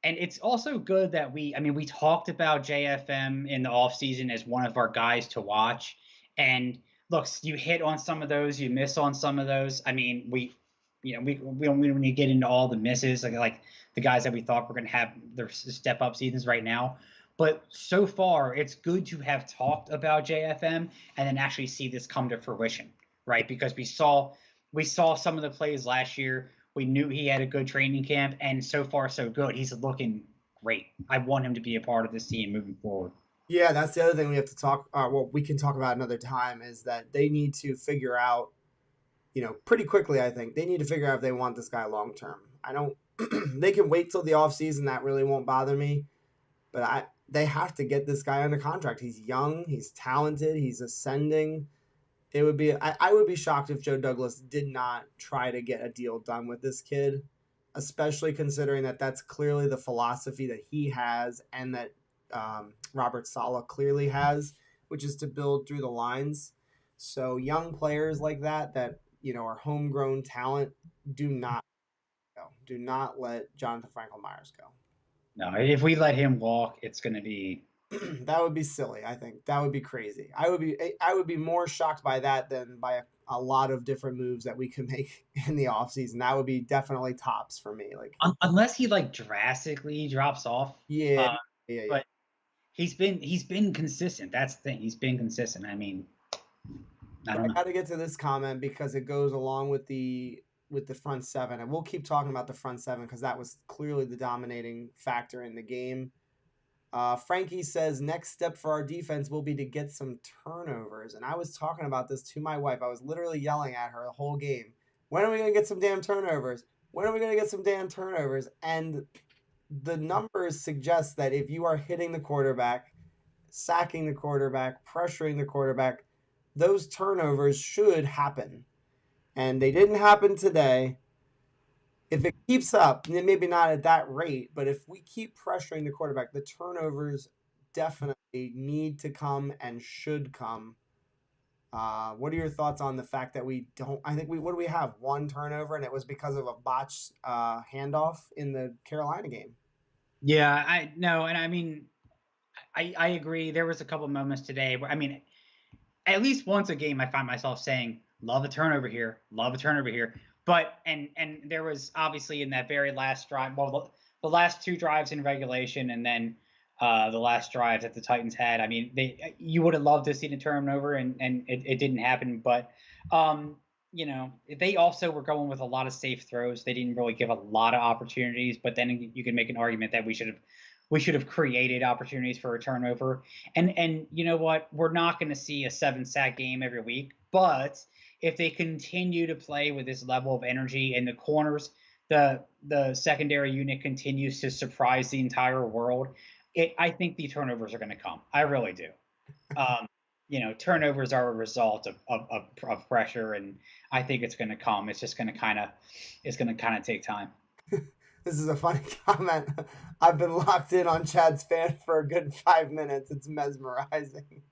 And it's also good that we talked about JFM in the offseason as one of our guys to watch. And look, you hit on some of those, you miss on some of those. I mean, when you get into all the misses, like the guys that we thought were going to have their step up seasons right now. But so far, it's good to have talked about JFM and then actually see this come to fruition, right? Because we saw we saw some of the plays last year. We knew he had a good training camp, and so far so good. He's looking great. I want him to be a part of this team moving forward. Yeah, that's the other thing we have to talk. Well, we can talk about another time. Is that they need to figure out, pretty quickly. I think they need to figure out if they want this guy long term. I don't. They can wait till the off season. That really won't bother me. But they have to get this guy under contract. He's young. He's talented. He's ascending. It would be I would be shocked if Joe Douglas did not try to get a deal done with this kid, especially considering that that's clearly the philosophy that he has and that Robert Saleh clearly has, which is to build through the lines. So young players like that are homegrown talent, do not go. Do not let Jonathan Franklin Myers go. No, if we let him walk, it's going to be. That would be silly. I think that would be crazy. I would be more shocked by that than by a lot of different moves that we could make in the offseason. That would be definitely tops for me. Like, Unless he like drastically drops off. yeah, Uh, yeah, yeah. but he's been consistent. That's the thing. He's been consistent. I mean, I But don't I know. got to get to this comment because it goes along with the front seven, and we'll keep talking about the front seven because that was clearly the dominating factor in the game. Frankie says next step for our defense will be to get some turnovers. And I was talking about this to my wife. I was literally yelling at her the whole game. When are we going to get some damn turnovers? When are we going to get some damn turnovers? And the numbers suggest that if you are hitting the quarterback, sacking the quarterback, pressuring the quarterback, those turnovers should happen. And they didn't happen today. If it keeps up, maybe not at that rate, but if we keep pressuring the quarterback, the turnovers definitely need to come and should come. What are your thoughts on the fact that we don't? I think what do we have? One turnover, and it was because of a botched handoff in the Carolina game. Yeah, I no, and I mean, I agree. There was a couple moments today where I mean, at least once a game, I find myself saying, "Love a turnover here, love a turnover here." But and there was obviously in that very last drive, well, the last two drives in regulation, and then the last drive that the Titans had. I mean, you would have loved to see the turnover, and it didn't happen. But they also were going with a lot of safe throws. They didn't really give a lot of opportunities. But then you can make an argument that we should have created opportunities for a turnover. And you know what? We're not going to see a 7-sack game every week, but if they continue to play with this level of energy in the corners, the secondary unit continues to surprise the entire world. I think the turnovers are going to come. I really do. Um, turnovers are a result of pressure, and I think it's going to come. It's going to kind of take time. This is a funny comment. I've been locked in on Chad's fan for a good 5 minutes. It's mesmerizing.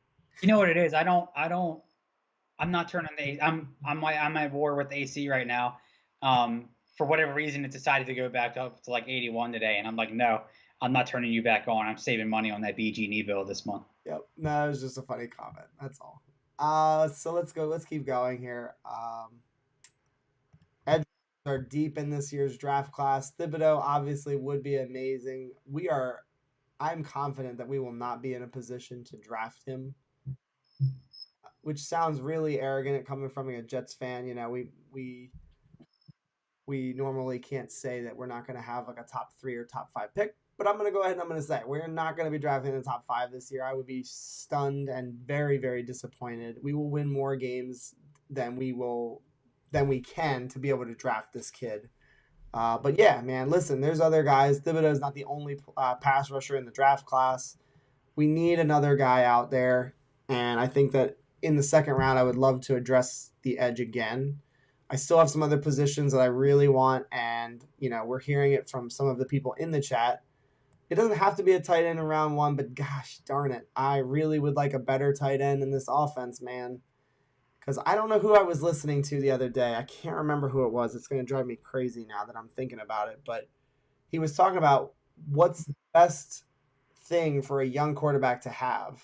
You know what it is? I'm not turning the. I'm at war with AC right now. For whatever reason, it decided to go back up to like 81 today, and I'm like, no, I'm not turning you back on. I'm saving money on that BG&E bill this month. Yep. No, it was just a funny comment. That's all. So let's go. Let's keep going here. Edge are deep in this year's draft class. Thibodeau obviously would be amazing. I'm confident that we will not be in a position to draft him, which sounds really arrogant coming from a Jets fan. We normally can't say that we're not going to have like a top 3 or top 5 pick, but I'm going to go ahead and I'm going to say we're not going to be drafting in the top 5 this year. I would be stunned and very, very disappointed. We will win more games than we can to be able to draft this kid. But yeah, man, listen, there's other guys. Thibodeau is not the only pass rusher in the draft class. We need another guy out there, and I think that in the second round, I would love to address the edge again. I still have some other positions that I really want, and we're hearing it from some of the people in the chat. It doesn't have to be a tight end in round 1, but gosh darn it, I really would like a better tight end in this offense, man. Because I don't know who I was listening to the other day. I can't remember who it was. It's going to drive me crazy now that I'm thinking about it. But he was talking about what's the best thing for a young quarterback to have.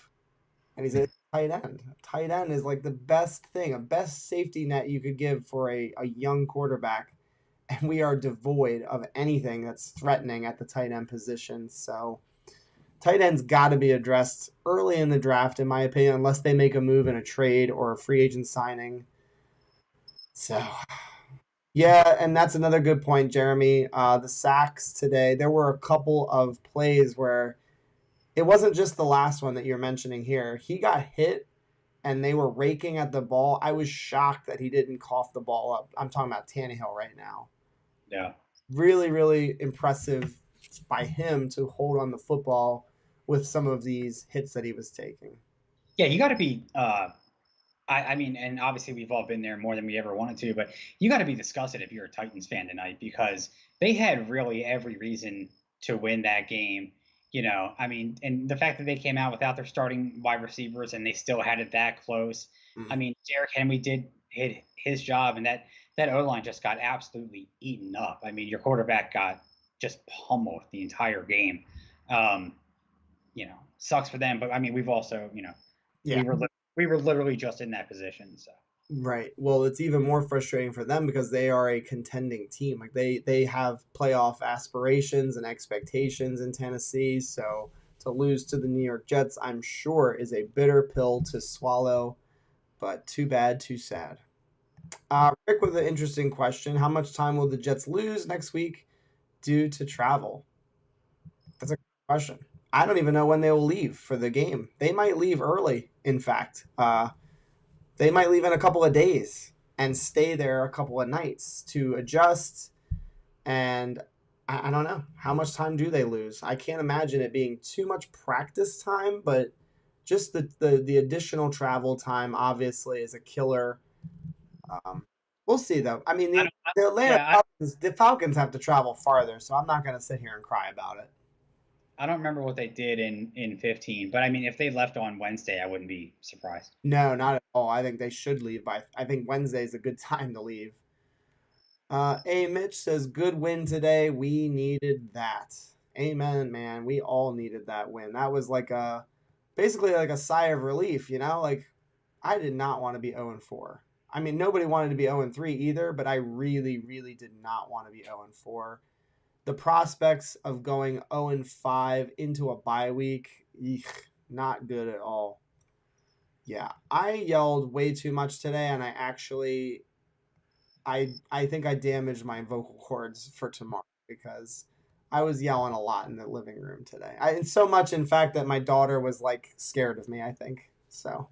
And he said, tight end. Tight end is like the best thing, a best safety net you could give for a young quarterback. And we are devoid of anything that's threatening at the tight end position. So tight end's got to be addressed early in the draft, in my opinion, unless they make a move in a trade or a free agent signing. So Yeah, and that's another good point, Jeremy. The sacks today, there were a couple of plays where it wasn't just the last one that you're mentioning here. He got hit and they were raking at the ball. I was shocked that he didn't cough the ball up. I'm talking about Tannehill right now. Yeah. Really, really impressive by him to hold on the football with some of these hits that he was taking. Yeah, you got to be. I mean, and obviously we've all been there more than we ever wanted to, but you got to be disgusted if you're a Titans fan tonight because they had really every reason to win that game. I mean, and the fact that they came out without their starting wide receivers and they still had it that close. I Mm. mean, Derrick Henry did hit his job, and that O line just got absolutely eaten up. I mean, your quarterback got just pummeled the entire game. Um, sucks for them, but I mean, we've also, Yeah, we were we were literally just in that position. So right. Well, it's even more frustrating for them because they are a contending team. Like they have playoff aspirations and expectations in Tennessee. So to lose to the New York Jets, I'm sure is a bitter pill to swallow. But too bad, too sad. Rick with an interesting question: how much time will the Jets lose next week due to travel? That's a good question. I don't even know when they will leave for the game. They might leave early. In fact, they might leave in a couple of days and stay there a couple of nights to adjust. And I don't know how much time do they lose. I can't imagine it being too much practice time, but just the additional travel time obviously is a killer. We'll see though. I mean, I the, don't. the Atlanta Yeah, Falcons, the Falcons have to travel farther, so I'm not going to sit here and cry about it. I don't remember what they did in 15, but I mean, if they left on Wednesday, I wouldn't be surprised. No, not at all. I think they should leave by. I think Wednesday is a good time to leave. A Mitch says, "Good win today. We needed that." Amen, man. We all needed that win. That was like basically like a sigh of relief. Like I did not want to be 0-4. I mean, nobody wanted to be 0-3 either, but I really, really did not want to be 0-4. The prospects of going 0-5 into a bye week, eek, not good at all. Yeah, I yelled way too much today, and I think I damaged my vocal cords for tomorrow because I was yelling a lot in the living room today. And so much, in fact, that my daughter was like scared of me. I think so.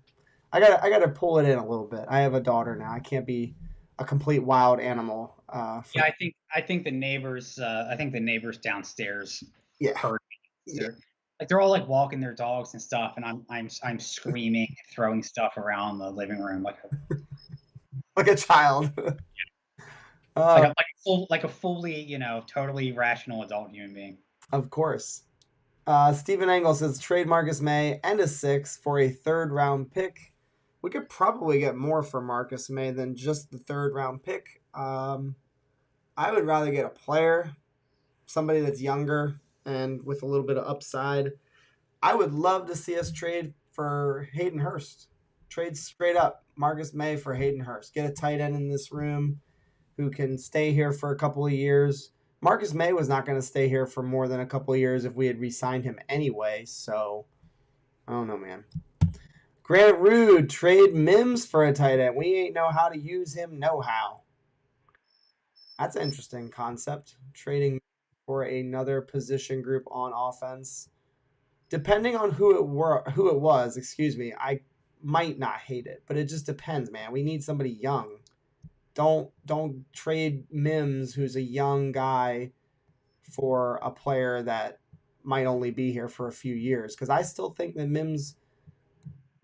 I gotta pull it in a little bit. I have a daughter now. I can't be a complete wild animal. Yeah, I think the neighbors downstairs Yeah, heard me. yeah, They're all like walking their dogs and stuff, and I'm screaming, throwing stuff around the living room like a child. like uh, a like a fully totally rational adult human being. of course. Stephen Angle says trade Marcus May and a six for a third round pick. We could probably get more for Marcus May than just the third round pick. I would rather get a player, somebody that's younger and with a little bit of upside. I would love to see us trade for Hayden Hurst. Trade straight up Marcus May for Hayden Hurst. Get a tight end in this room who can stay here for a couple of years. Marcus May was not going to stay here for more than a couple of years if we had re-signed him anyway. So I don't know, man. Grant Rude, trade Mims for a tight end. We ain't know how to use him, no how. That's an interesting concept. Trading for another position group on offense. Depending on who it was, excuse me, I might not hate it, but it just depends, man. We need somebody young. Don't trade Mims, who's a young guy, for a player that might only be here for a few years. Because I still think that Mims,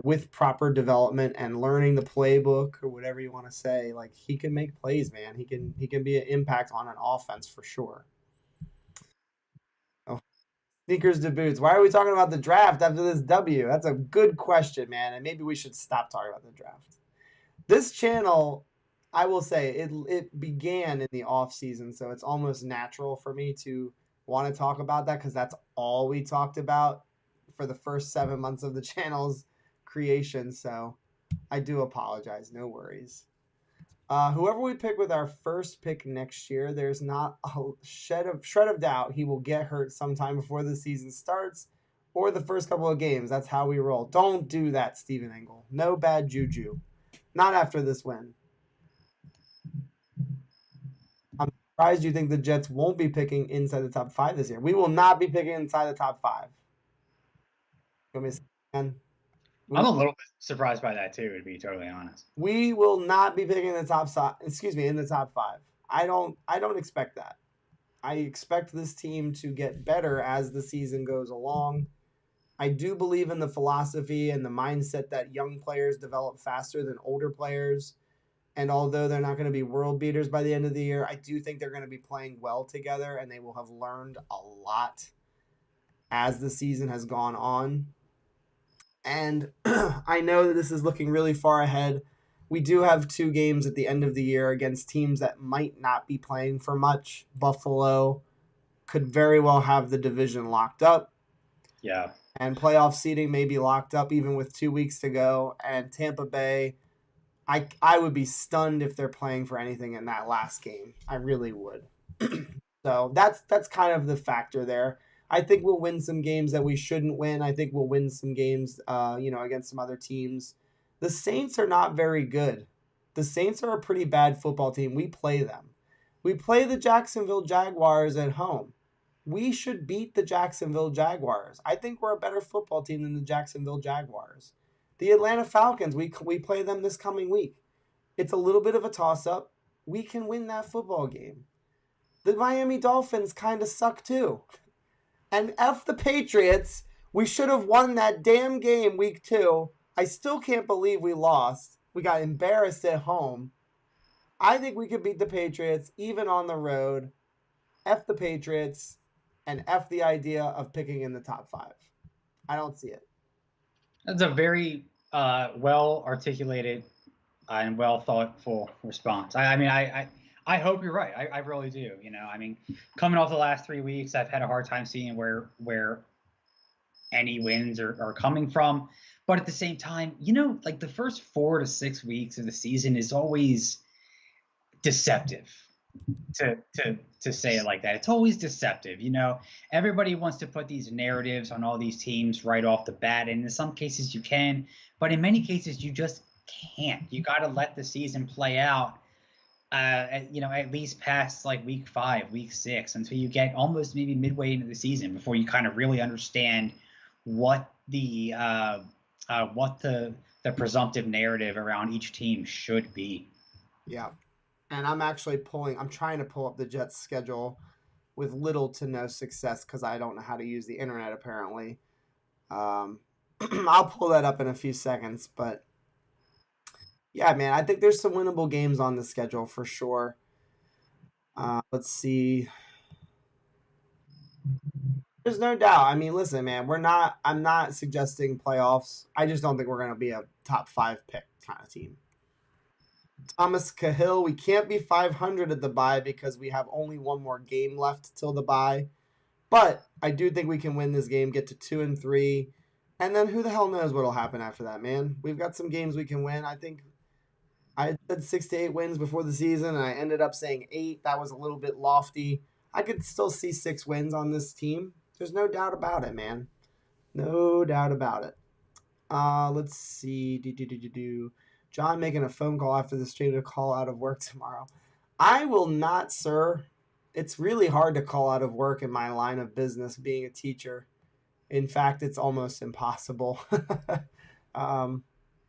with proper development and learning the playbook or whatever you want to say, like he can make plays, man. He can be an impact on an offense for sure. Oh, sneakers to boots. Why are we talking about the draft after this W? That's a good question, man. And maybe we should stop talking about the draft. This channel, I will say, it began in the off season, so it's almost natural for me to want to talk about that because that's all we talked about for the first 7 months of the channel's creation. So I do apologize. No worries. Whoever we pick with our first pick next year, there's not a shred of doubt he will get hurt sometime before the season starts or the first couple of games. That's how we roll. Don't do that, Stephen Engel. No bad juju. Not after this win. Surprised you think the Jets won't be picking inside the top 5 this year. We will not be picking inside the top 5. You want me to say it again? We I'm a little bit surprised by that too, to be totally honest. we will not be picking the top excuse me, in the top 5. I don't expect that. I expect this team to get better as the season goes along. I do believe in the philosophy and the mindset that young players develop faster than older players. And although they're not going to be world beaters by the end of the year, I do think they're going to be playing well together and they will have learned a lot as the season has gone on. And I know that this is looking really far ahead. We do have 2 games at the end of the year against teams that might not be playing for much. Buffalo could very well have the division locked up. Yeah. And playoff seeding may be locked up even with 2 weeks to go. And Tampa Bay, I would be stunned if they're playing for anything in that last game. I really would. So that's kind of the factor there. I think we'll win some games that we shouldn't win. I think we'll win some games, against some other teams. The Saints are not very good. The Saints are a pretty bad football team. We play them. We play the Jacksonville Jaguars at home. We should beat the Jacksonville Jaguars. I think we're a better football team than the Jacksonville Jaguars. The Atlanta Falcons, we play them this coming week. It's a little bit of a toss-up. We can win that football game. The Miami Dolphins kind of suck too. And F the Patriots. We should have won that damn game week 2. I still can't believe we lost. We got embarrassed at home. I think we could beat the Patriots even on the road. F the Patriots and F the idea of picking in the top 5. I don't see it. That's a very well articulated and well thoughtful response. I hope you're right. I really do. I mean, coming off the last 3 weeks, I've had a hard time seeing where any wins are coming from. But at the same time, like the first 4 to 6 weeks of the season is always deceptive. To say it like that, it's always deceptive. Everybody wants to put these narratives on all these teams right off the bat, and in some cases you can, but in many cases you just can't. You got to let the season play out. At least past like week 5, week 6, until you get almost maybe midway into the season before you kind of really understand what the presumptive narrative around each team should be. Yeah. And I'm trying to pull up the Jets schedule with little to no success because I don't know how to use the internet apparently. I'll pull that up in a few seconds, but yeah, man, I think there's some winnable games on the schedule for sure. Let's see. There's no doubt. I mean, listen, man, I'm not suggesting playoffs. I just don't think we're going to be a top 5 pick kind of team. Thomas Cahill, we can't be 500 at the bye because we have only one more game left till the bye. But I do think we can win this game, get to 2-3, and then who the hell knows what'll happen after that, man. We've got some games we can win. I think I said 6 to 8 wins before the season, and I ended up saying 8. That was a little bit lofty. I could still see 6 wins on this team. There's no doubt about it, man. No doubt about it. Let's see. John making a phone call after the stream to call out of work tomorrow. I will not, sir. It's really hard to call out of work in my line of business, being a teacher. In fact, it's almost impossible.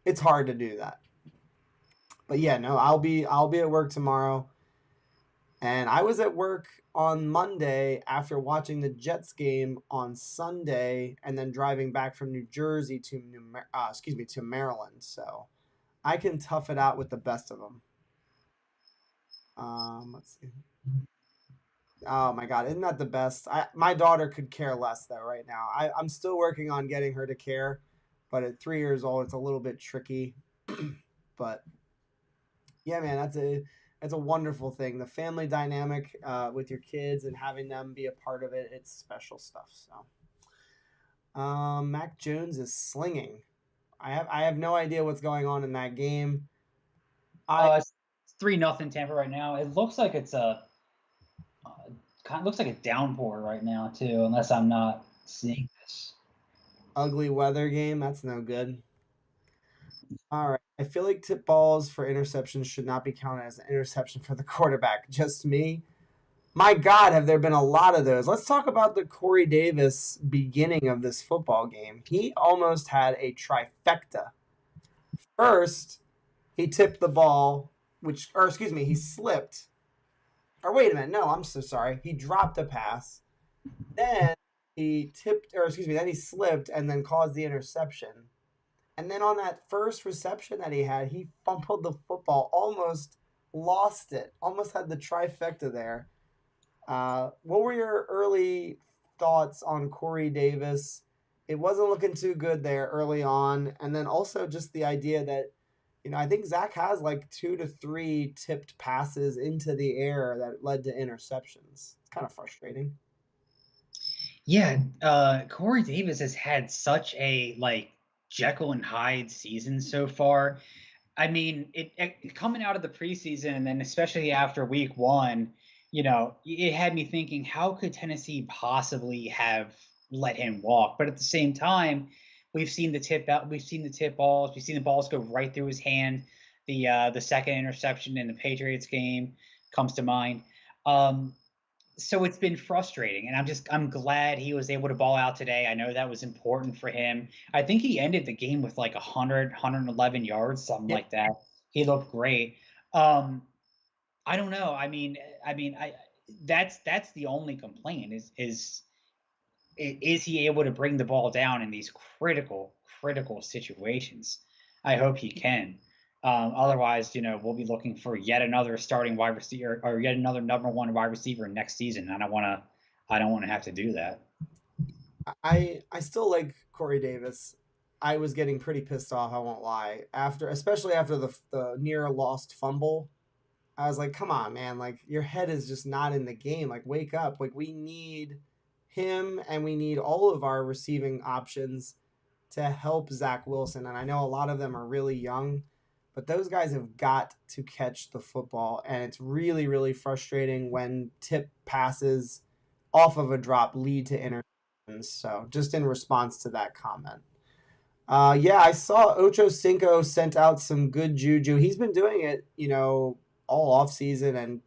It's hard to do that. But yeah, no, I'll be at work tomorrow. And I was at work on Monday after watching the Jets game on Sunday, and then driving back from New Jersey to Maryland. So I can tough it out with the best of them. Let's see. Oh my God, isn't that the best? My daughter could care less though right now. I'm still working on getting her to care, but at 3 years old, it's a little bit tricky. But yeah, man, that's a wonderful thing. The family dynamic with your kids and having them be a part of it, it's special stuff. So, Mac Jones is slinging. I have no idea what's going on in that game. It's 3-0 Tampa right now. It looks like it's kind of looks like a downpour right now too, unless I'm not seeing this. Ugly weather game. That's no good. All right. I feel like tip balls for interceptions should not be counted as an interception for the quarterback. Just me. My God, have there been a lot of those? Let's talk about the Corey Davis beginning of this football game. He almost had a trifecta. First, he tipped the ball, or excuse me, he slipped. Or wait a minute, no, I'm so sorry. He dropped a pass. Then he tipped, or excuse me, then he slipped and then caused the interception. And then on that first reception that he had, he fumbled the football, almost lost it, almost had the trifecta there. What were your early thoughts on Corey Davis? It wasn't looking too good there early on, and then also just the idea that I think Zach has like 2 to 3 tipped passes into the air that led to interceptions. It's kind of frustrating. Yeah, Corey Davis has had such a like Jekyll and Hyde season so far. I mean, coming out of the preseason and then especially after week one, it had me thinking, how could Tennessee possibly have let him walk? But at the same time, we've seen the tip balls, we've seen the balls go right through his hand. The second interception in the Patriots game comes to mind. Um, so it's been frustrating, and I'm glad he was able to ball out today. I know that was important for him. I think he ended the game with like 111 yards, something Yeah, like that. He looked great. um I don't know. I that's the only complaint is he able to bring the ball down in these critical situations? I hope he can. Otherwise, we'll be looking for yet another starting wide receiver or yet another number one wide receiver next season. I don't want to have to do that. I still like Corey Davis. I was getting pretty pissed off. I won't lie. Especially after the near lost fumble, I was like, come on, man. Like, your head is just not in the game. Like, wake up. Like, we need him and we need all of our receiving options to help Zach Wilson. And I know a lot of them are really young, but those guys have got to catch the football. And it's really, really frustrating when tip passes off of a drop lead to interceptions. So, just in response to that comment. Yeah, I saw Ocho Cinco sent out some good juju. He's been doing it, all off season and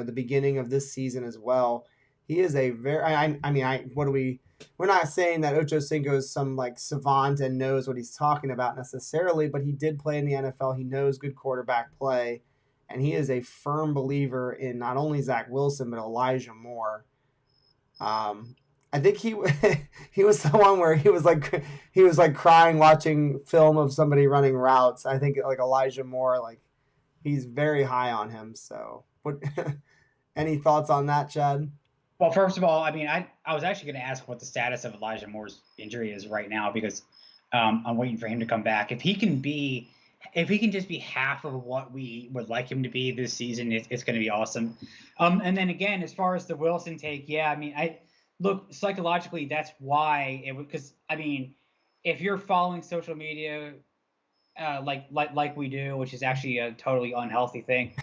the beginning of this season as well. He is a very. I mean, what do we? We're not saying that Ocho Cinco is some like savant and knows what he's talking about necessarily, but he did play in the NFL. He knows good quarterback play, and he is a firm believer in not only Zach Wilson but Elijah Moore. Um, I think he he was the one where he was like crying watching film of somebody running routes. I think like Elijah Moore, like he's very high on him. So, what? Any thoughts on that, Chad? Well, first of all, I mean, I was actually going to ask what the status of Elijah Moore's injury is right now because I'm waiting for him to come back. If he can just be half of what we would like him to be this season, it's going to be awesome. And then again, as far as the Wilson take, yeah, I mean, I look psychologically, that's why it would because I mean, if you're following social media like we do, which is actually a totally unhealthy thing.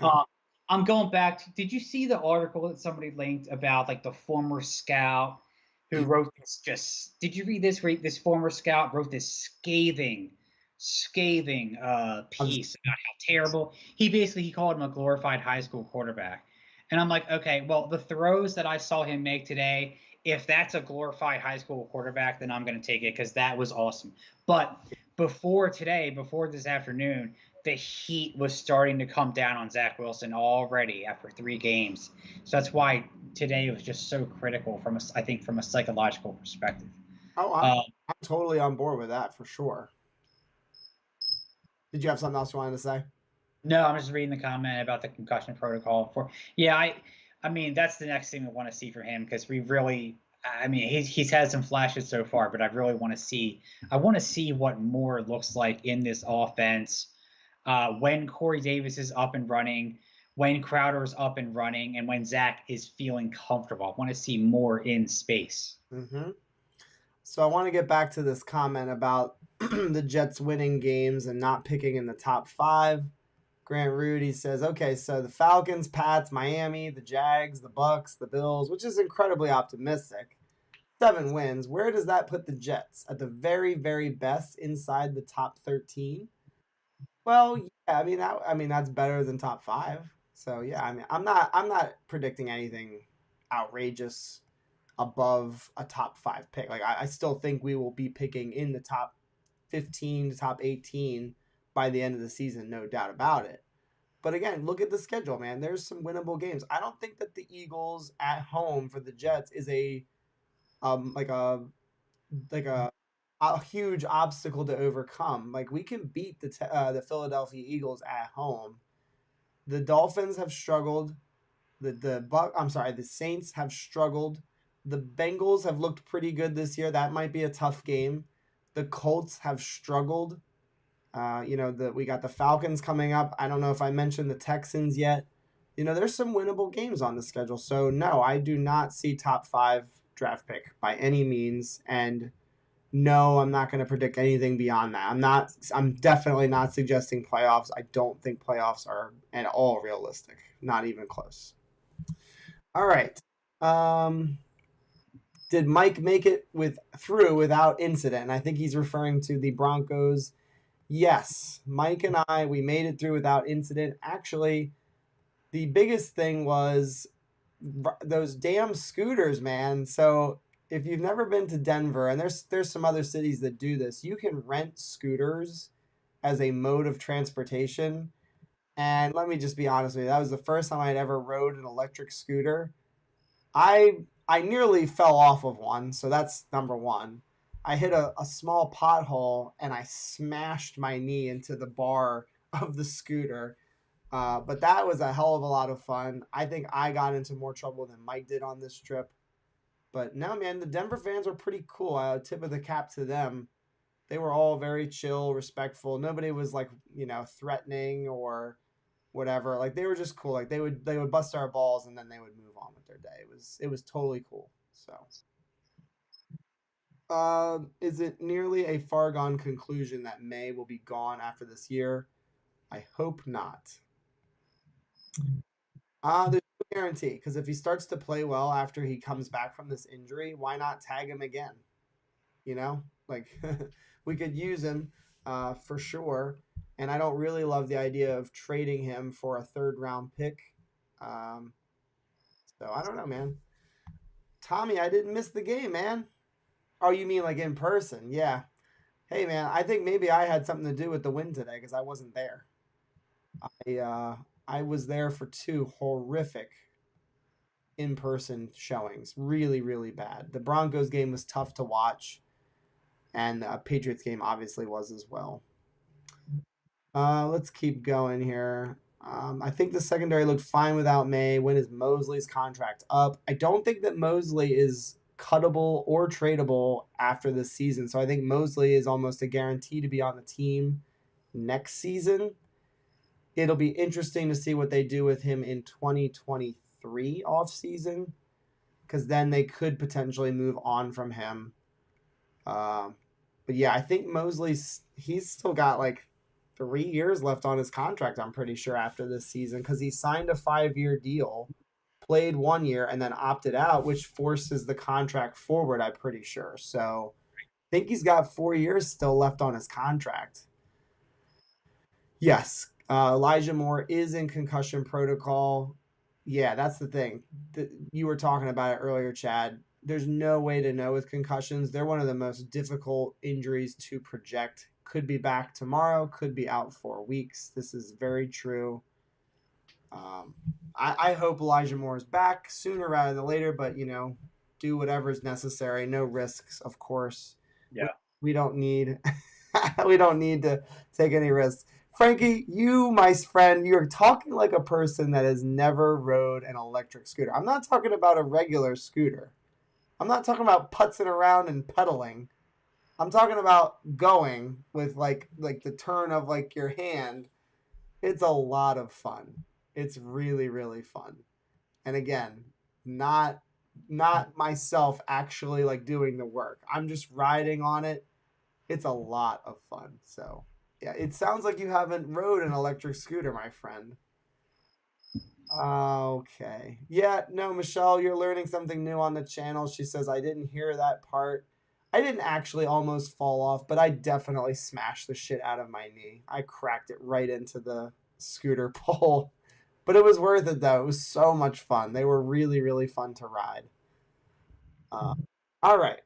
Uh, I'm going back. Did you see the article that somebody linked about like the former scout who wrote this? Just did you read this? This former scout wrote this scathing piece about how terrible he called him a glorified high school quarterback. And I'm like, okay, well, the throws that I saw him make today, if that's a glorified high school quarterback, then I'm going to take it because that was awesome. But before this afternoon, the heat was starting to come down on Zach Wilson already after 3 games. So that's why today was just so critical I think from a psychological perspective. Oh, I'm Um, I'm totally on board with that for sure. Did you have something else you wanted to say? No, I'm just reading the comment about the concussion protocol for. Yeah, I mean that's the next thing we want to see from him because we really. I mean, he's had some flashes so far, but I really want to see. I want to see what more looks like in this offense when Corey Davis is up and running, when Crowder's up and running, and when Zach is feeling comfortable. I want to see more in space. Mm-hmm. So I want to get back to this comment about the Jets winning games and not picking in the top five. Grant Rudy says, okay, so the Falcons, Pats, Miami, the Jags, the Bucks, the Bills, which is incredibly optimistic. 7 wins. Where does that put the Jets? At the very, very best inside the top 13? Well, yeah, I mean that's better than top five. So yeah, I mean, I'm not predicting anything outrageous above a top 5 pick. Like I still think we will be picking in the top 15 to top 18 by the end of the season, no doubt about it. But again, look at the schedule, man. There's some winnable games. I don't think that the Eagles at home for the Jets is a like a huge obstacle to overcome. Like we can beat the Philadelphia Eagles at home. The Dolphins have struggled. The Saints have struggled. The Bengals have looked pretty good this year. That might be a tough game. The Colts have struggled. We got the Falcons coming up. I don't know if I mentioned the Texans yet. There's some winnable games on the schedule. So no, I do not see top 5 draft pick by any means. And no, I'm not going to predict anything beyond that. I'm definitely not suggesting playoffs. I don't think playoffs are at all realistic. Not even close. All right. Um, did Mike make it through without incident? And I think he's referring to the Broncos. Yes, Mike and we made it through without incident. Actually, the biggest thing was those damn scooters, man. So if you've never been to Denver, and there's some other cities that do this, you can rent scooters as a mode of transportation. And let me just be honest with you, that was the first time I'd ever rode an electric scooter. I nearly fell off of one, so that's number one. I hit a small pothole and I smashed my knee into the bar of the scooter. But that was a hell of a lot of fun. I think I got into more trouble than Mike did on this trip. But no, man, the Denver fans were pretty cool. Tip of the cap to them. They were all very chill, respectful. Nobody was like, threatening or whatever. Like they were just cool. Like they would bust our balls and then they would move on with their day. It was totally cool. So, is it nearly a far gone conclusion that May will be gone after this year? I hope not. There's no guarantee because if he starts to play well after he comes back from this injury, why not tag him again? Like we could use him for sure. And I don't really love the idea of trading him for a third round pick. Um, so I don't know, man. Tommy, I didn't miss the game, man. Oh, you mean like in person? Yeah. Hey, man, I think maybe I had something to do with the win today because I wasn't there. I was there for 2 horrific in-person showings. Really, really bad. The Broncos game was tough to watch, and the Patriots game obviously was as well. Let's keep going here. I think the secondary looked fine without May. When is Mosley's contract up? I don't think that Mosley is cuttable or tradable after this season. So I think Mosley is almost a guarantee to be on the team next season. It'll be interesting to see what they do with him in 2023 offseason because then they could potentially move on from him. But yeah, I think he's still got like 3 years left on his contract, I'm pretty sure, after this season because he signed a 5-year deal, played 1 year, and then opted out, which forces the contract forward, I'm pretty sure. So I think he's got 4 years still left on his contract. Yes, Elijah Moore is in concussion protocol. Yeah, that's the thing. You were talking about it earlier, Chad. There's no way to know with concussions. They're one of the most difficult injuries to project. Could be back tomorrow, could be out for weeks. This is very true. I hope Elijah Moore is back sooner rather than later, but do whatever is necessary. No risks, of course. Yeah. We don't need we don't need to take any risks. Frankie, you, my friend, you're talking like a person that has never rode an electric scooter. I'm not talking about a regular scooter. I'm not talking about putzing around and pedaling. I'm talking about going with like the turn of like your hand. It's a lot of fun. It's really, really fun. And again, not myself actually like doing the work. I'm just riding on it. It's a lot of fun. So yeah, it sounds like you haven't rode an electric scooter, my friend. Okay. Yeah, no, Michelle, you're learning something new on the channel. She says, I didn't hear that part. I didn't actually almost fall off, but I definitely smashed the shit out of my knee. I cracked it right into the scooter pole. But it was worth it though. It was so much fun. They were really, really fun to ride. Uh, all right,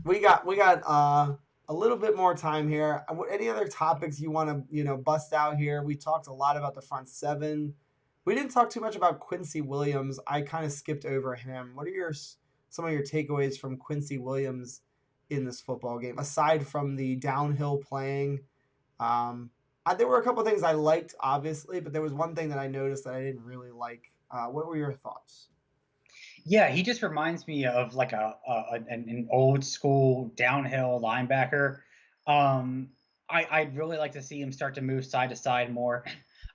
we got a little bit more time here. Any other topics you want to bust out here? We talked a lot about the front seven. We didn't talk too much about Quincy Williams. I kind of skipped over him. What are some of your takeaways from Quincy Williams in this football game aside from the downhill playing? There were a couple things I liked, obviously, but there was one thing that I noticed that I didn't really like. What were your thoughts? Yeah, he just reminds me of like an old school downhill linebacker. Um, I'd really like to see him start to move side to side more.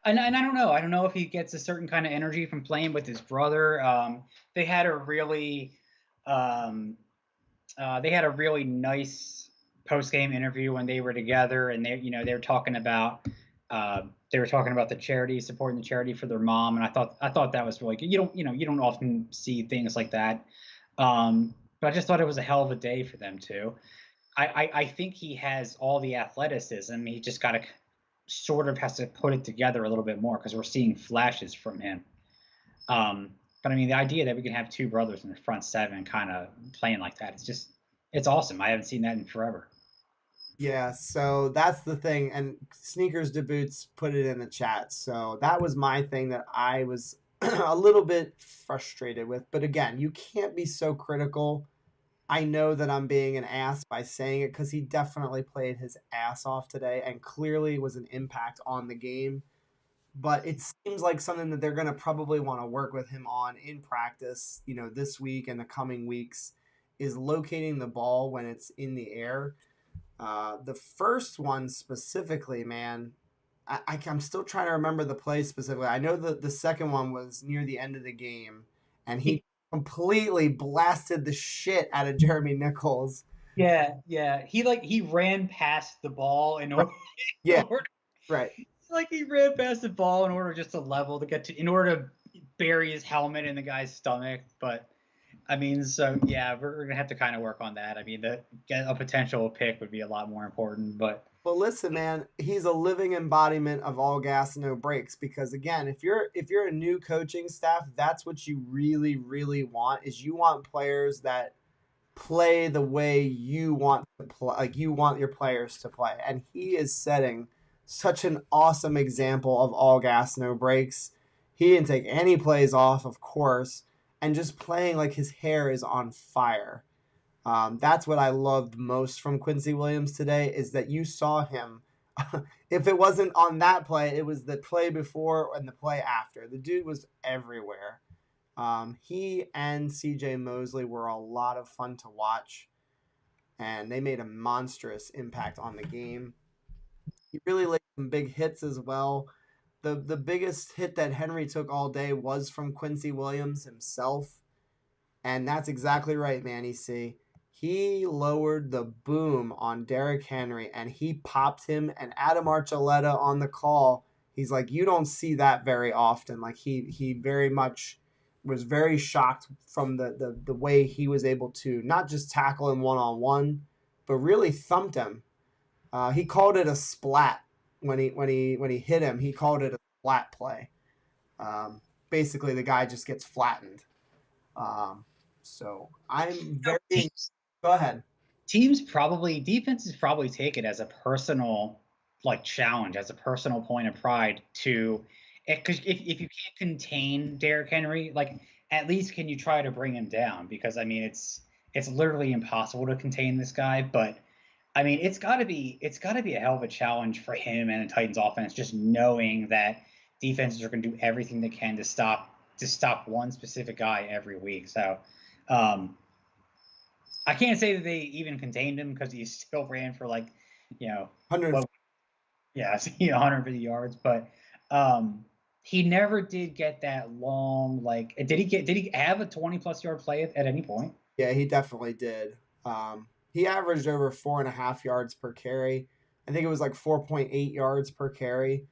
And I don't know. I don't know if he gets a certain kind of energy from playing with his brother. They had a really um, they had a really nice post game interview when they were together, and they were talking about the charity, supporting the charity for their mom, and I thought that was really good. You don't often see things like that, but I just thought it was a hell of a day for them too. I think he has all the athleticism. He just got to sort of has to put it together a little bit more because we're seeing flashes from him. But I mean, the idea that we can have two brothers in the front seven kind of playing like that, it's awesome. I haven't seen that in forever. Yeah, so that's the thing. And Sneakers Debuts put it in the chat. So that was my thing that I was a little bit frustrated with. But again, you can't be so critical. I know that I'm being an ass by saying it because he definitely played his ass off today and clearly was an impact on the game. But it seems like something that they're going to probably want to work with him on in practice, this week and the coming weeks, is locating the ball when it's in the air. The first one specifically, man, I'm still trying to remember the play specifically. I know that the second one was near the end of the game, and he He, completely blasted the shit out of Jeremy Nichols. yeah, yeah. He ran past the ball in Right. order, in Yeah, order right. like he ran past the ball in order just to level to get to in order to bury his helmet in the guy's stomach. But I mean, so yeah, we're gonna have to kind of work on that. I mean, get a potential pick would be a lot more important. But Well, listen, man, he's a living embodiment of all gas, no brakes. Because again, if you're a new coaching staff, that's what you really, really want. Is you want players that play the way you want to play, like you want your players to play. And he is setting such an awesome example of all gas, no brakes. He didn't take any plays off, of course, and just playing like his hair is on fire. That's what I loved most from Quincy Williams today is that you saw him. If it wasn't on that play, it was the play before and the play after. The dude was everywhere. He and CJ Mosley were a lot of fun to watch, and they made a monstrous impact on the game. He really laid some big hits as well. The biggest hit that Henry took all day was from Quincy Williams himself. And that's exactly right, Manny C. He lowered the boom on Derrick Henry and he popped him. And Adam Archuleta on the call, he's like, you don't see that very often. Like he very much was very shocked from the way he was able to not just tackle him one on one, but really thumped him. He called it a splat when he hit him. He called it a splat play. Um, Basically, the guy just gets flattened. Um, so I'm no, very. Go ahead. defenses probably take it as a personal like challenge, as a personal point of pride to because if you can't contain Derrick Henry, like at least can you try to bring him down? Because I mean it's literally impossible to contain this guy, but I mean it's got to be a hell of a challenge for him and the Titans offense just knowing that defenses are going to do everything they can to stop one specific guy every week. So um, I can't say that they even contained him because he still ran for like, you know, 100. what, yeah, 150 yards, but um, he never did get that long. Like, did he have a 20+ yard play at any point? Yeah, he definitely did. He averaged over 4.5 yards per carry. I think it was like 4.8 yards per carry,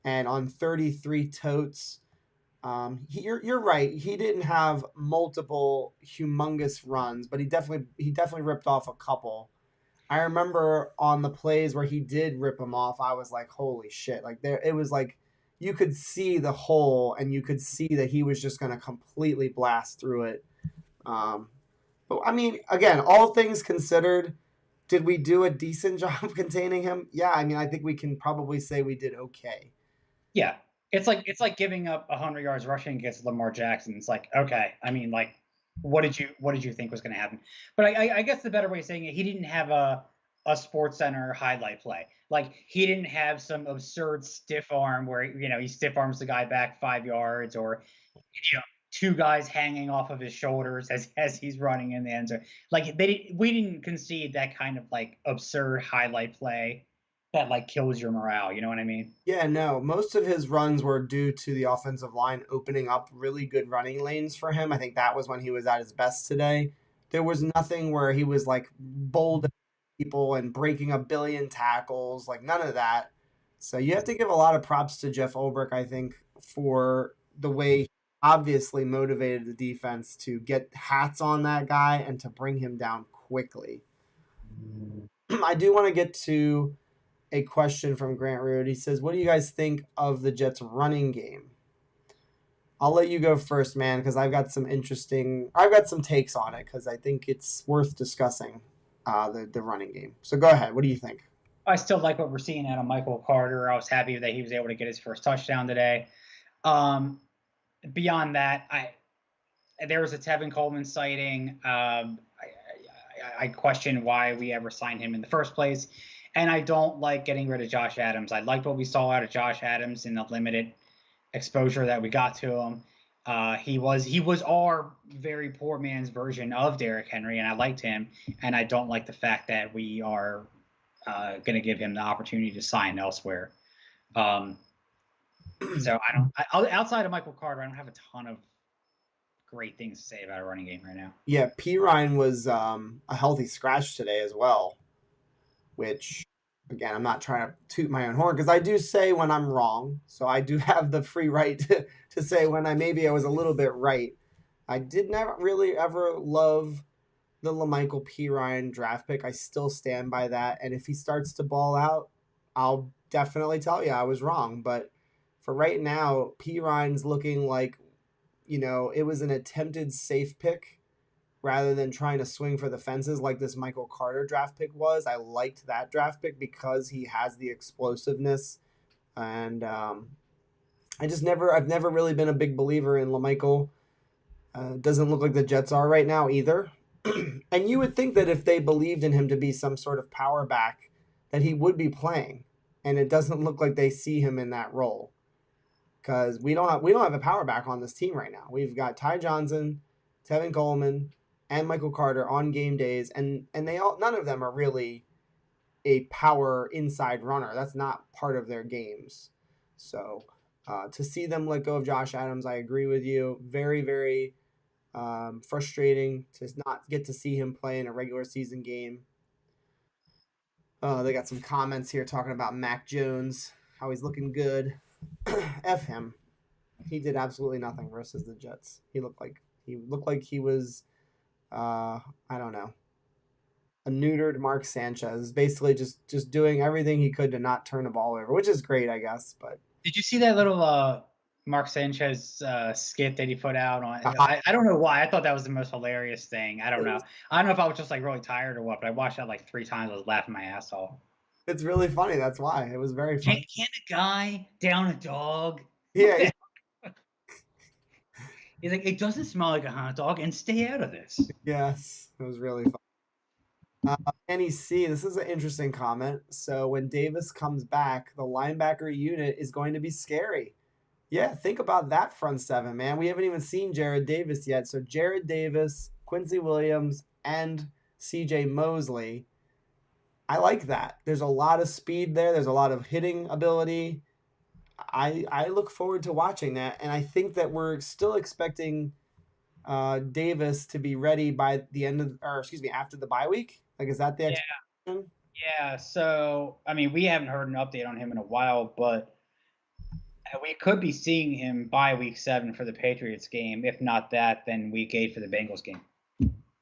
and on 33 totes. You're right. He didn't have multiple humongous runs, but he definitely ripped off a couple. I remember on the plays where he did rip him off, I was like, holy shit. Like there it was like you could see the hole, and you could see that he was just going to completely blast through it. Um, but I mean, again, all things considered, did we do a decent job containing him? Yeah, I mean, I think we can probably say we did okay. Yeah, it's like giving up 100 yards rushing against Lamar Jackson. It's like, okay, I mean, like, what did you think was going to happen? But I guess the better way of saying it, he didn't have a Sports Center highlight play. Like, he didn't have some absurd stiff arm where he stiff arms the guy back 5 yards, or two guys hanging off of his shoulders as he's running in the end zone. Like, we didn't concede that kind of like absurd highlight play that like kills your morale. You know what I mean? Yeah, no, most of his runs were due to the offensive line opening up really good running lanes for him. I think that was when he was at his best today. There was nothing where he was like bold people and breaking a billion tackles, like none of that. So you have to give a lot of props to Jeff Ulbrich, I think, for the way he obviously motivated the defense to get hats on that guy and to bring him down quickly. I do want to get to a question from Grant Rood. He says, "What do you guys think of the Jets' running game?" I'll let you go first, man, because I've got some takes on it because I think it's worth discussing the running game. So go ahead. What do you think? I still like what we're seeing out of Michael Carter. I was happy that he was able to get his first touchdown today. Um, Beyond that, there was a Tevin Coleman sighting. I question why we ever signed him in the first place, and I don't like getting rid of Josh Adams. I liked what we saw out of Josh Adams in the limited exposure that we got to him. He was our very poor man's version of Derrick Henry, and I liked him. And I don't like the fact that we are going to give him the opportunity to sign elsewhere. Um, so outside of Michael Carter, I don't have a ton of great things to say about a running game right now. Yeah, P. Ryan was a healthy scratch today as well, which, again, I'm not trying to toot my own horn because I do say when I'm wrong. So I do have the free right to say when I was a little bit right. I did never really ever love the LaMichael P. Ryan draft pick. I still stand by that. And if he starts to ball out, I'll definitely tell you I was wrong. But for right now, P. Ryan's looking like, it was an attempted safe pick rather than trying to swing for the fences like this Michael Carter draft pick was. I liked that draft pick because he has the explosiveness. And I've never really been a big believer in LaMichael. Doesn't look like the Jets are right now either. And you would think that if they believed in him to be some sort of power back, that he would be playing. And it doesn't look like they see him in that role. Because we don't have a power back on this team right now. We've got Ty Johnson, Tevin Coleman, and Michael Carter on game days, and none of them are really a power inside runner. That's not part of their games. So to see them let go of Josh Adams, I agree with you. Very, very frustrating to not get to see him play in a regular season game. They got some comments here talking about Mac Jones, how he's looking good. F him. He did absolutely nothing versus the Jets. He looked like he was I don't know, a neutered Mark Sanchez, basically just doing everything he could to not turn the ball over, which is great, I guess. But Did you see that little Mark Sanchez skit that he put out on? uh, I don't know why. I thought that was the most hilarious thing. I don't it know. was, I don't know if I was just like really tired or what, but I watched that like 3 times. I was laughing my ass off. it's really funny. That's why it was very funny. Can't a guy down a dog? Yeah, yeah. He's like, it doesn't smell like a hot dog, and stay out of this. Yes, it was really fun. NEC, this is an interesting comment. So when Davis comes back, the linebacker unit is going to be scary. Yeah, think about that front seven, man. We haven't even seen Jared Davis yet. So Jared Davis, Quincy Williams, and CJ Mosley. I like that. There's a lot of speed there. There's a lot of hitting ability. I look forward to watching that, and I think that we're still expecting Davis to be ready by the end of, or excuse me, after the bye week. Like, is that the Yeah, expectation? yeah. So, I mean, we haven't heard an update on him in a while, but we could be seeing him by week 7 for the Patriots game. If not that, then week 8 for the Bengals game.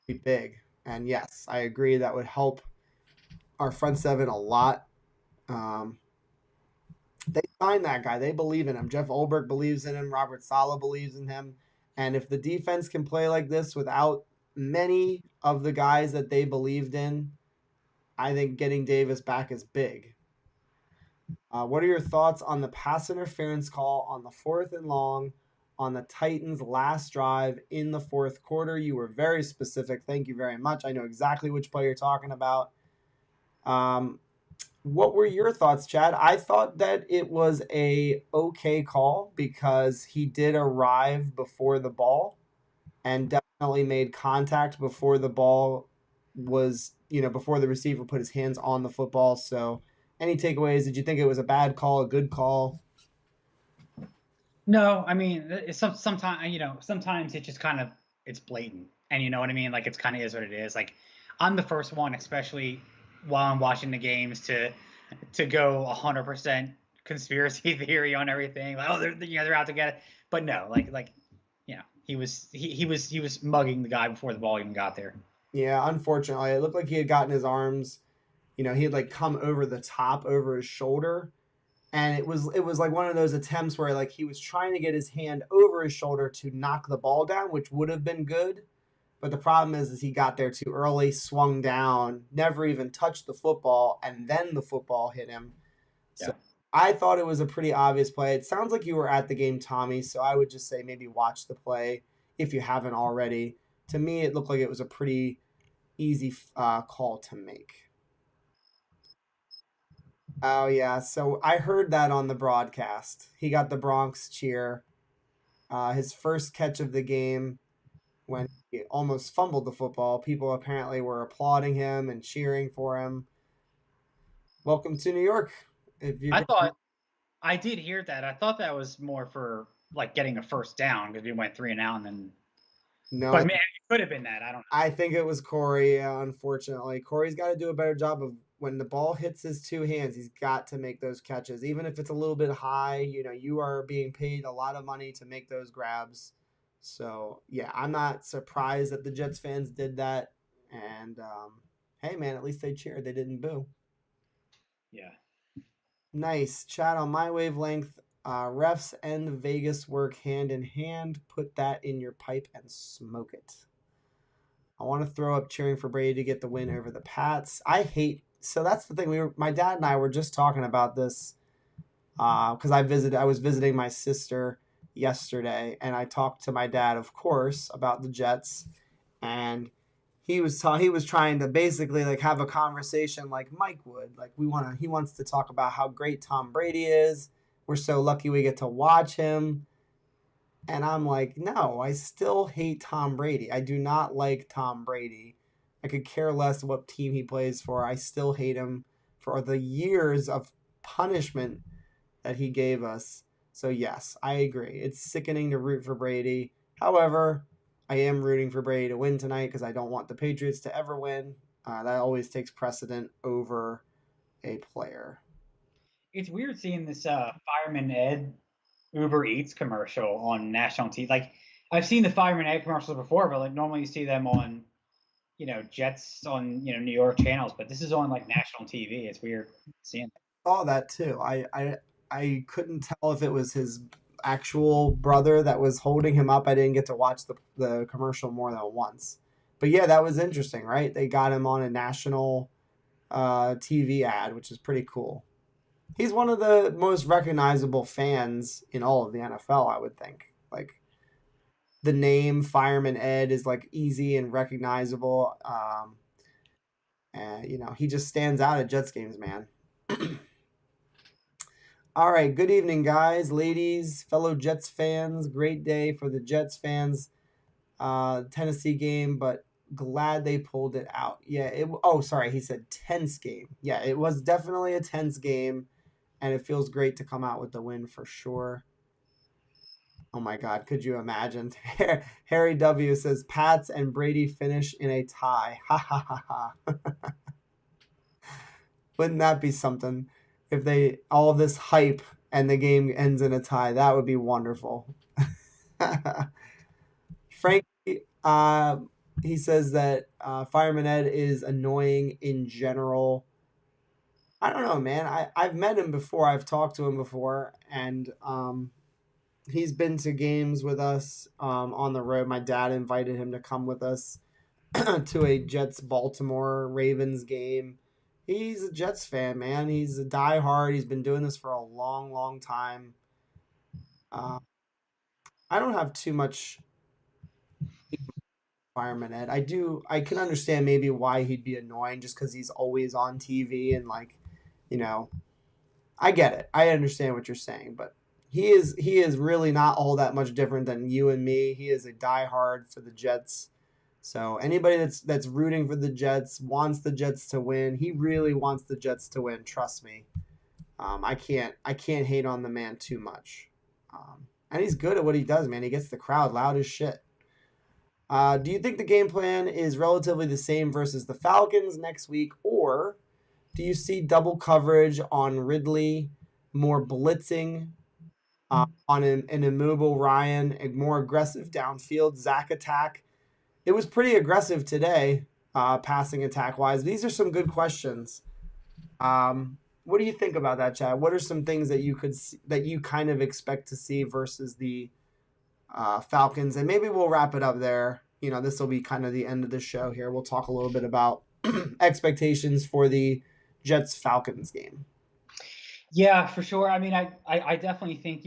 Be big, and yes, I agree that would help our front seven a lot. Um, They signed that guy. They believe in him. Jeff Olberg believes in him. Robert Saleh believes in him. And if the defense can play like this without many of the guys that they believed in, I think getting Davis back is big. What are your thoughts on the pass interference call on the 4th and long on the Titans' last drive in the fourth quarter? You were very specific. Thank you very much. I know exactly which play you're talking about. What were your thoughts, Chad? I thought that it was a okay call because he did arrive before the ball and definitely made contact before the ball was, before the receiver put his hands on the football. So, any takeaways? Did you think it was a bad call, a good call? No, I mean, it's sometimes sometimes it just kind of it's blatant, and you know what I mean. Like it's kind of is what it is. Like I'm the first one, especially while I'm watching the games, to go 100% conspiracy theory on everything. Like oh, they're out to get it, but no, he was mugging the guy before the ball even got there. Yeah, unfortunately, it looked like he had gotten his arms, he had like come over the top over his shoulder, and it was like one of those attempts where like he was trying to get his hand over his shoulder to knock the ball down, which would have been good. But the problem is he got there too early, swung down, never even touched the football, and then the football hit him. So Yeah. I thought it was a pretty obvious play. It sounds like you were at the game, Tommy. So I would just say maybe watch the play if you haven't already. To me, it looked like it was a pretty easy call to make. Oh yeah, so I heard that on the broadcast. He got the Bronx cheer. His first catch of the game when he almost fumbled the football. People apparently were applauding him and cheering for him. Welcome to New York. If you're I gonna, thought I did hear that. I thought that was more for like getting a first down because we went 3 and out, and then. no, But man, it could have been that. I don't know. I think it was Corey. Unfortunately, Corey's got to do a better job of when the ball hits his two hands. He's got to make those catches, even if it's a little bit high. You are being paid a lot of money to make those grabs. So yeah, I'm not surprised that the Jets fans did that. And hey, man, at least they cheered. They didn't boo. Yeah. Nice chat on my wavelength. Refs and Vegas work hand in hand. Put that in your pipe and smoke it. I want to throw up cheering for Brady to get the win over the Pats. I hate. So that's the thing. My dad and I were just talking about this because I was visiting my sister yesterday, and I talked to my dad, of course, about the Jets, and he was trying to basically like have a conversation like Mike would. Like he wants to talk about how great Tom Brady is. We're so lucky we get to watch him. And I'm like, no, I still hate Tom Brady. I do not like Tom Brady. I could care less what team he plays for. I still hate him for the years of punishment that he gave us. So, yes, I agree. It's sickening to root for Brady. However, I am rooting for Brady to win tonight because I don't want the Patriots to ever win. That always takes precedent over a player. It's weird seeing this Fireman Ed Uber Eats commercial on national TV. Like I've seen the Fireman Ed commercials before, but like normally you see them on Jets on New York channels, but this is on like national TV. It's weird seeing. Saw that too. I couldn't tell if it was his actual brother that was holding him up. I didn't get to watch the commercial more than once. But yeah, that was interesting, right? They got him on a national TV ad, which is pretty cool. He's one of the most recognizable fans in all of the NFL, I would think. Like the name Fireman Ed is like easy and recognizable. And he just stands out at Jets games, man. All right, good evening, guys, ladies, fellow Jets fans. Great day for the Jets fans. Tennessee game, but glad they pulled it out. Yeah, oh, sorry, he said tense game. Yeah, it was definitely a tense game, and it feels great to come out with the win for sure. Oh my God, could you imagine? Harry W says Pats and Brady finish in a tie. Ha ha ha ha. Wouldn't that be something if they all this hype and the game ends in a tie? That would be wonderful. Frank, uh, he says that Fireman Ed is annoying in general. I don't know, man. I've met him before. I've talked to him before, and he's been to games with us on the road. My dad invited him to come with us to a Jets Baltimore Ravens game. He's a Jets fan, man. He's a diehard. He's been doing this for a long, long time. Uh, I don't have too much environment, Ed. I can understand maybe why he'd be annoying just because he's always on TV and like, you know, I get it. I understand what you're saying, but he is really not all that much different than you and me. He is a diehard for the Jets. So anybody that's rooting for the Jets wants the Jets to win. He really wants the Jets to win. Trust me. I can't hate on the man too much. And he's good at what he does, man. He gets the crowd loud as shit. Do you think the game plan is relatively the same versus the Falcons next week, or do you see double coverage on Ridley, more blitzing on an immobile Ryan, a more aggressive downfield Zach attack? It was pretty aggressive today, passing attack wise. These are some good questions. What do you think about that, Chad? What are some things that you could see, that you kind of expect to see versus the Falcons? And maybe we'll wrap it up there. You know, this will be kind of the end of the show here. We'll talk a little bit about expectations for the Jets Falcons game. Yeah, for sure. I mean, I definitely think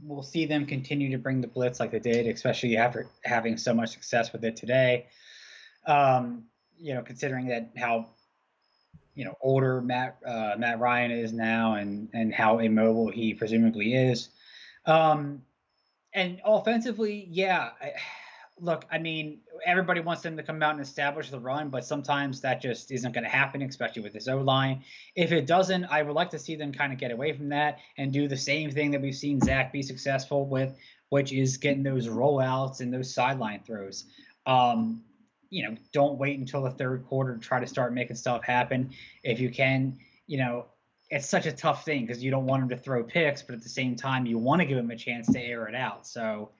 will see them continue to bring the blitz like they did, especially after having so much success with it today. Considering that how older Matt Ryan is now, and how immobile he presumably is. And offensively, yeah. Look, I mean, everybody wants them to come out and establish the run, but sometimes that just isn't going to happen, especially with this O line. If it doesn't, I would like to see them kind of get away from that and do the same thing that we've seen Zach be successful with, which is getting those rollouts and those sideline throws. Don't wait until the third quarter to try to start making stuff happen. If you can, it's such a tough thing because you don't want him to throw picks, but at the same time, you want to give him a chance to air it out. So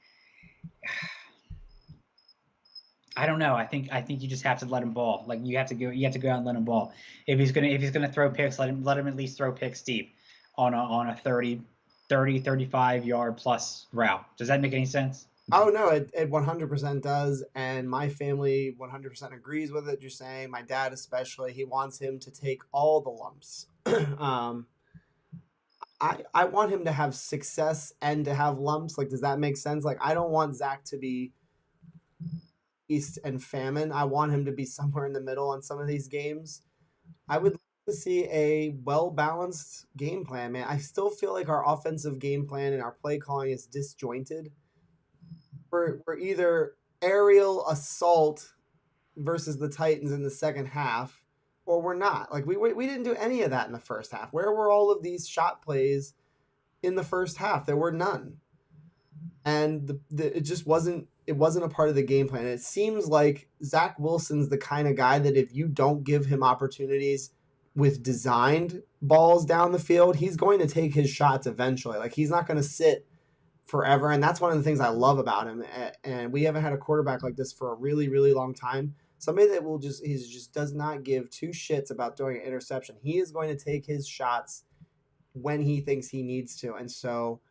I don't know. I think you just have to let him ball. Like you have to go out and let him ball. If he's gonna throw picks, let him at least throw picks deep on a 35 yard plus route. Does that make any sense? Oh no, it 100% does, and my family 100% agrees with it. You're saying my dad especially, he wants him to take all the lumps. um, I want him to have success and to have lumps. Like, does that make sense? Like, I don't want Zach to be feast and famine. I want him to be somewhere in the middle on some of these games. I would like to see a well balanced game plan, man. I still feel like our offensive game plan and our play calling is disjointed. We're either aerial assault versus the Titans in the second half, or we're not. Like we didn't do any of that in the first half. Where were all of these shot plays in the first half? There were none, and it just wasn't. It wasn't a part of the game plan. It seems like Zach Wilson's the kind of guy that if you don't give him opportunities with designed balls down the field, he's going to take his shots eventually. Like he's not going to sit forever, and that's one of the things I love about him. And we haven't had a quarterback like this for a really, really long time. Somebody that he just does not give two shits about throwing an interception. He is going to take his shots when he thinks he needs to, and so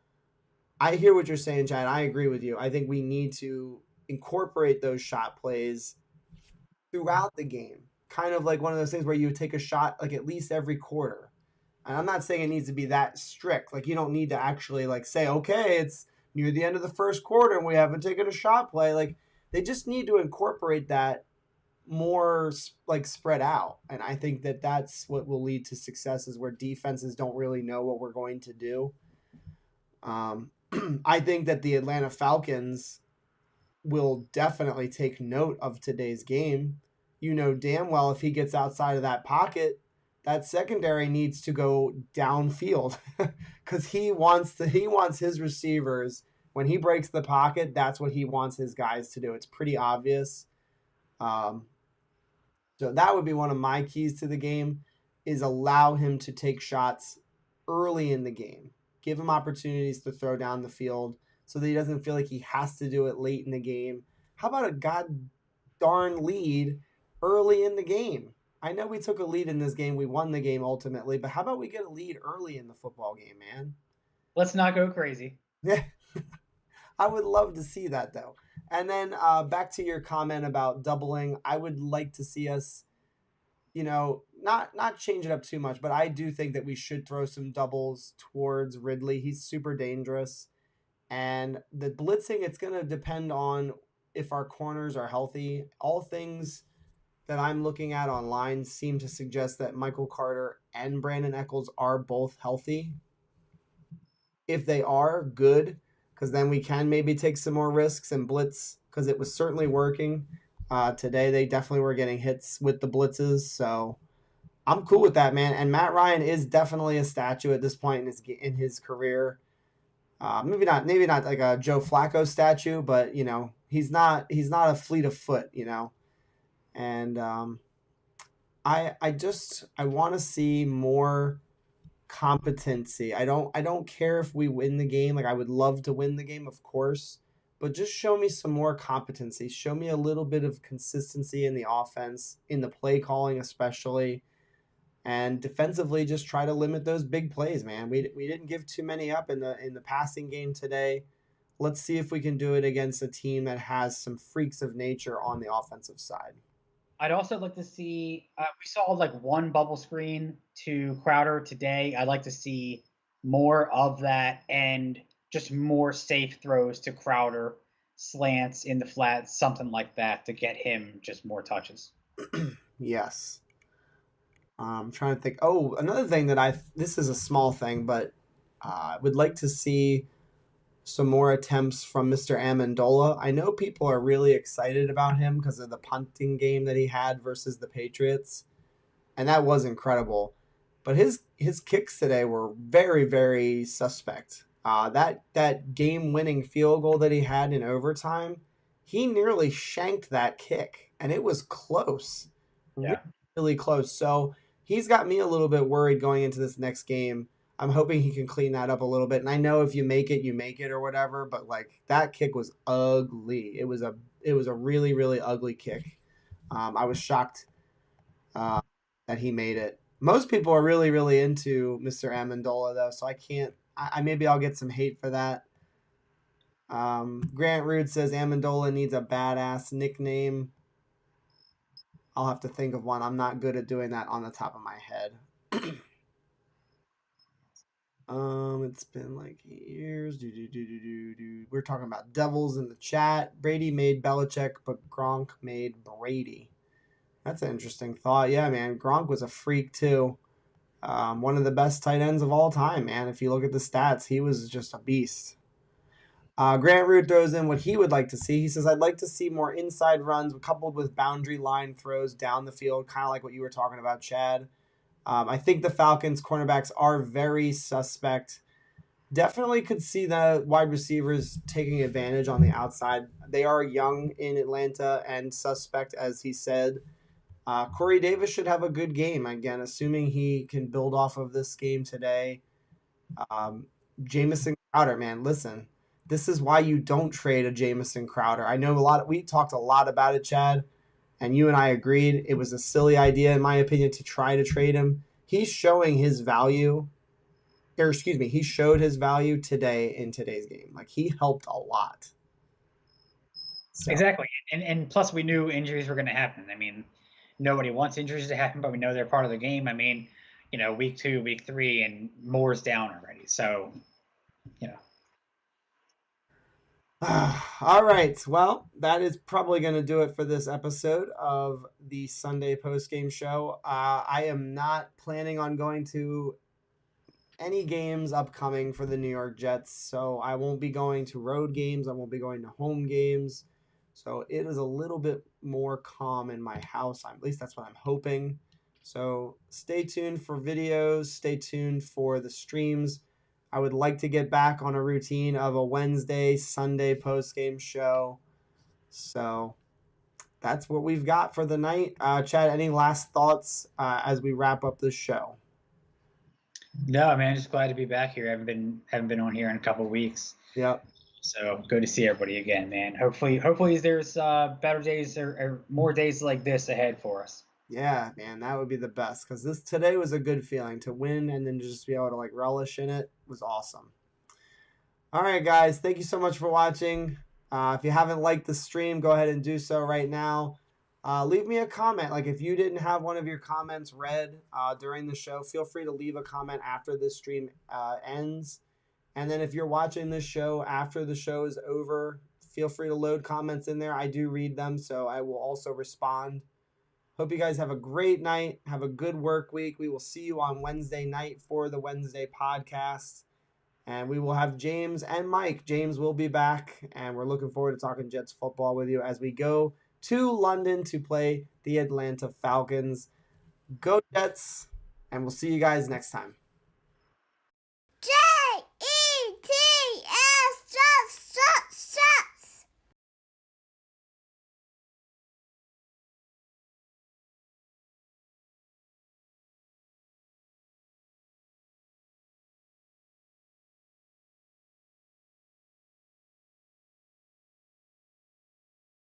I hear what you're saying, Chad. I agree with you. I think we need to incorporate those shot plays throughout the game. Kind of like one of those things where you would take a shot like at least every quarter. And I'm not saying it needs to be that strict. Like you don't need to actually like say, okay, it's near the end of the first quarter and we haven't taken a shot play. Like they just need to incorporate that more like spread out. And I think that that's what will lead to success is where defenses don't really know what we're going to do. I think that the Atlanta Falcons will definitely take note of today's game. You know damn well if he gets outside of that pocket, that secondary needs to go downfield because he wants his receivers when he breaks the pocket. That's what he wants his guys to do. It's pretty obvious. Um, so that would be one of my keys to the game is allow him to take shots early in the game. Give him opportunities to throw down the field so that he doesn't feel like he has to do it late in the game. How about a god darn lead early in the game? I know we took a lead in this game. We won the game ultimately, but how about we get a lead early in the football game, man? Let's not go crazy. Yeah, I would love to see that though. And then back to your comment about doubling, I would like to see us, not change it up too much, but I do think that we should throw some doubles towards Ridley. He's super dangerous. And the blitzing, it's going to depend on if our corners are healthy. All things that I'm looking at online seem to suggest that Michael Carter and Brandon Eccles are both healthy. If they are, good, because then we can maybe take some more risks and blitz, because it was certainly working. Today, they definitely were getting hits with the blitzes. So I'm cool with that, man. And Matt Ryan is definitely a statue at this point in his career. Maybe not like a Joe Flacco statue, but he's not a fleet of foot, And I want to see more competency. I don't care if we win the game. Like I would love to win the game, of course, but just show me some more competency. Show me a little bit of consistency in the offense, in the play calling especially. And defensively, just try to limit those big plays, man. We didn't give too many up in the passing game today. Let's see if we can do it against a team that has some freaks of nature on the offensive side. I'd also like to see. We saw like one bubble screen to Crowder today. I'd like to see more of that and just more safe throws to Crowder, slants in the flat, something like that to get him just more touches. Yes. I'm trying to think. Oh, another thing that this is a small thing, but I would like to see some more attempts from Mr. Amendola. I know people are really excited about him because of the punting game that he had versus the Patriots, and that was incredible. But his kicks today were very, very suspect. That game winning field goal that he had in overtime, he nearly shanked that kick, and it was close, really, Yeah. really close. So he's got me a little bit worried going into this next game. I'm hoping he can clean that up a little bit. And I know if you make it, you make it or whatever. But like that kick was ugly. It was a really, really ugly kick. I was shocked uh, that he made it. Most people are really, really into Mr. Amendola though, so I can't. Maybe I'll get some hate for that. Grant Rude says Amendola needs a badass nickname. I'll have to think of one. I'm not good at doing that on the top of my head. It's been like years. We're talking about Devils in the chat. Brady made Belichick, but Gronk made Brady. That's an interesting thought. Yeah, man. Gronk was a freak too. One of the best tight ends of all time, man. If you look at the stats, he was just a beast. Grant Root throws in what he would like to see. He says, I'd like to see more inside runs coupled with boundary line throws down the field, kind of like what you were talking about, Chad. I think the Falcons' cornerbacks are very suspect. Definitely could see the wide receivers taking advantage on the outside. They are young in Atlanta and suspect, as he said. Corey Davis should have a good game, again, assuming he can build off of this game today. Jamison Crowder, man, listen. This is why you don't trade a Jamison Crowder. I know we talked a lot about it, Chad, and you and I agreed it was a silly idea, in my opinion, to try to trade him. He's showing his value, or excuse me, he showed his value today in today's game. Like he helped a lot. So. Exactly. And plus we knew injuries were going to happen. I mean, nobody wants injuries to happen, but we know they're part of the game. I mean, week 2, week 3, and Moore's down already. So, you know. All right. Well, that is probably going to do it for this episode of the Sunday post-game show. I am not planning on going to any games upcoming for the New York Jets, so I won't be going to road games. I won't be going to home games. So it is a little bit more calm in my house. At least that's what I'm hoping. So stay tuned for videos. Stay tuned for the streams. I would like to get back on a routine of a Wednesday, Sunday post-game show. So that's what we've got for the night. Chad, any last thoughts as we wrap up this show? No, man, just glad to be back here. Haven't been on here in a couple of weeks. Yep. So good to see everybody again, man. Hopefully there's better days or more days like this ahead for us. Yeah, man, that would be the best because this today was a good feeling to win and then just be able to like relish in it was awesome. All right, guys, thank you so much for watching. If you haven't liked the stream, go ahead and do so right now. Leave me a comment. Like if you didn't have one of your comments read during the show, feel free to leave a comment after this stream ends. And then if you're watching this show after the show is over, feel free to load comments in there. I do read them, so I will also respond. Hope you guys have a great night. Have a good work week. We will see you on Wednesday night for the Wednesday podcast. And we will have James and Mike. James will be back, and we're looking forward to talking Jets football with you as we go to London to play the Atlanta Falcons. Go Jets, and we'll see you guys next time.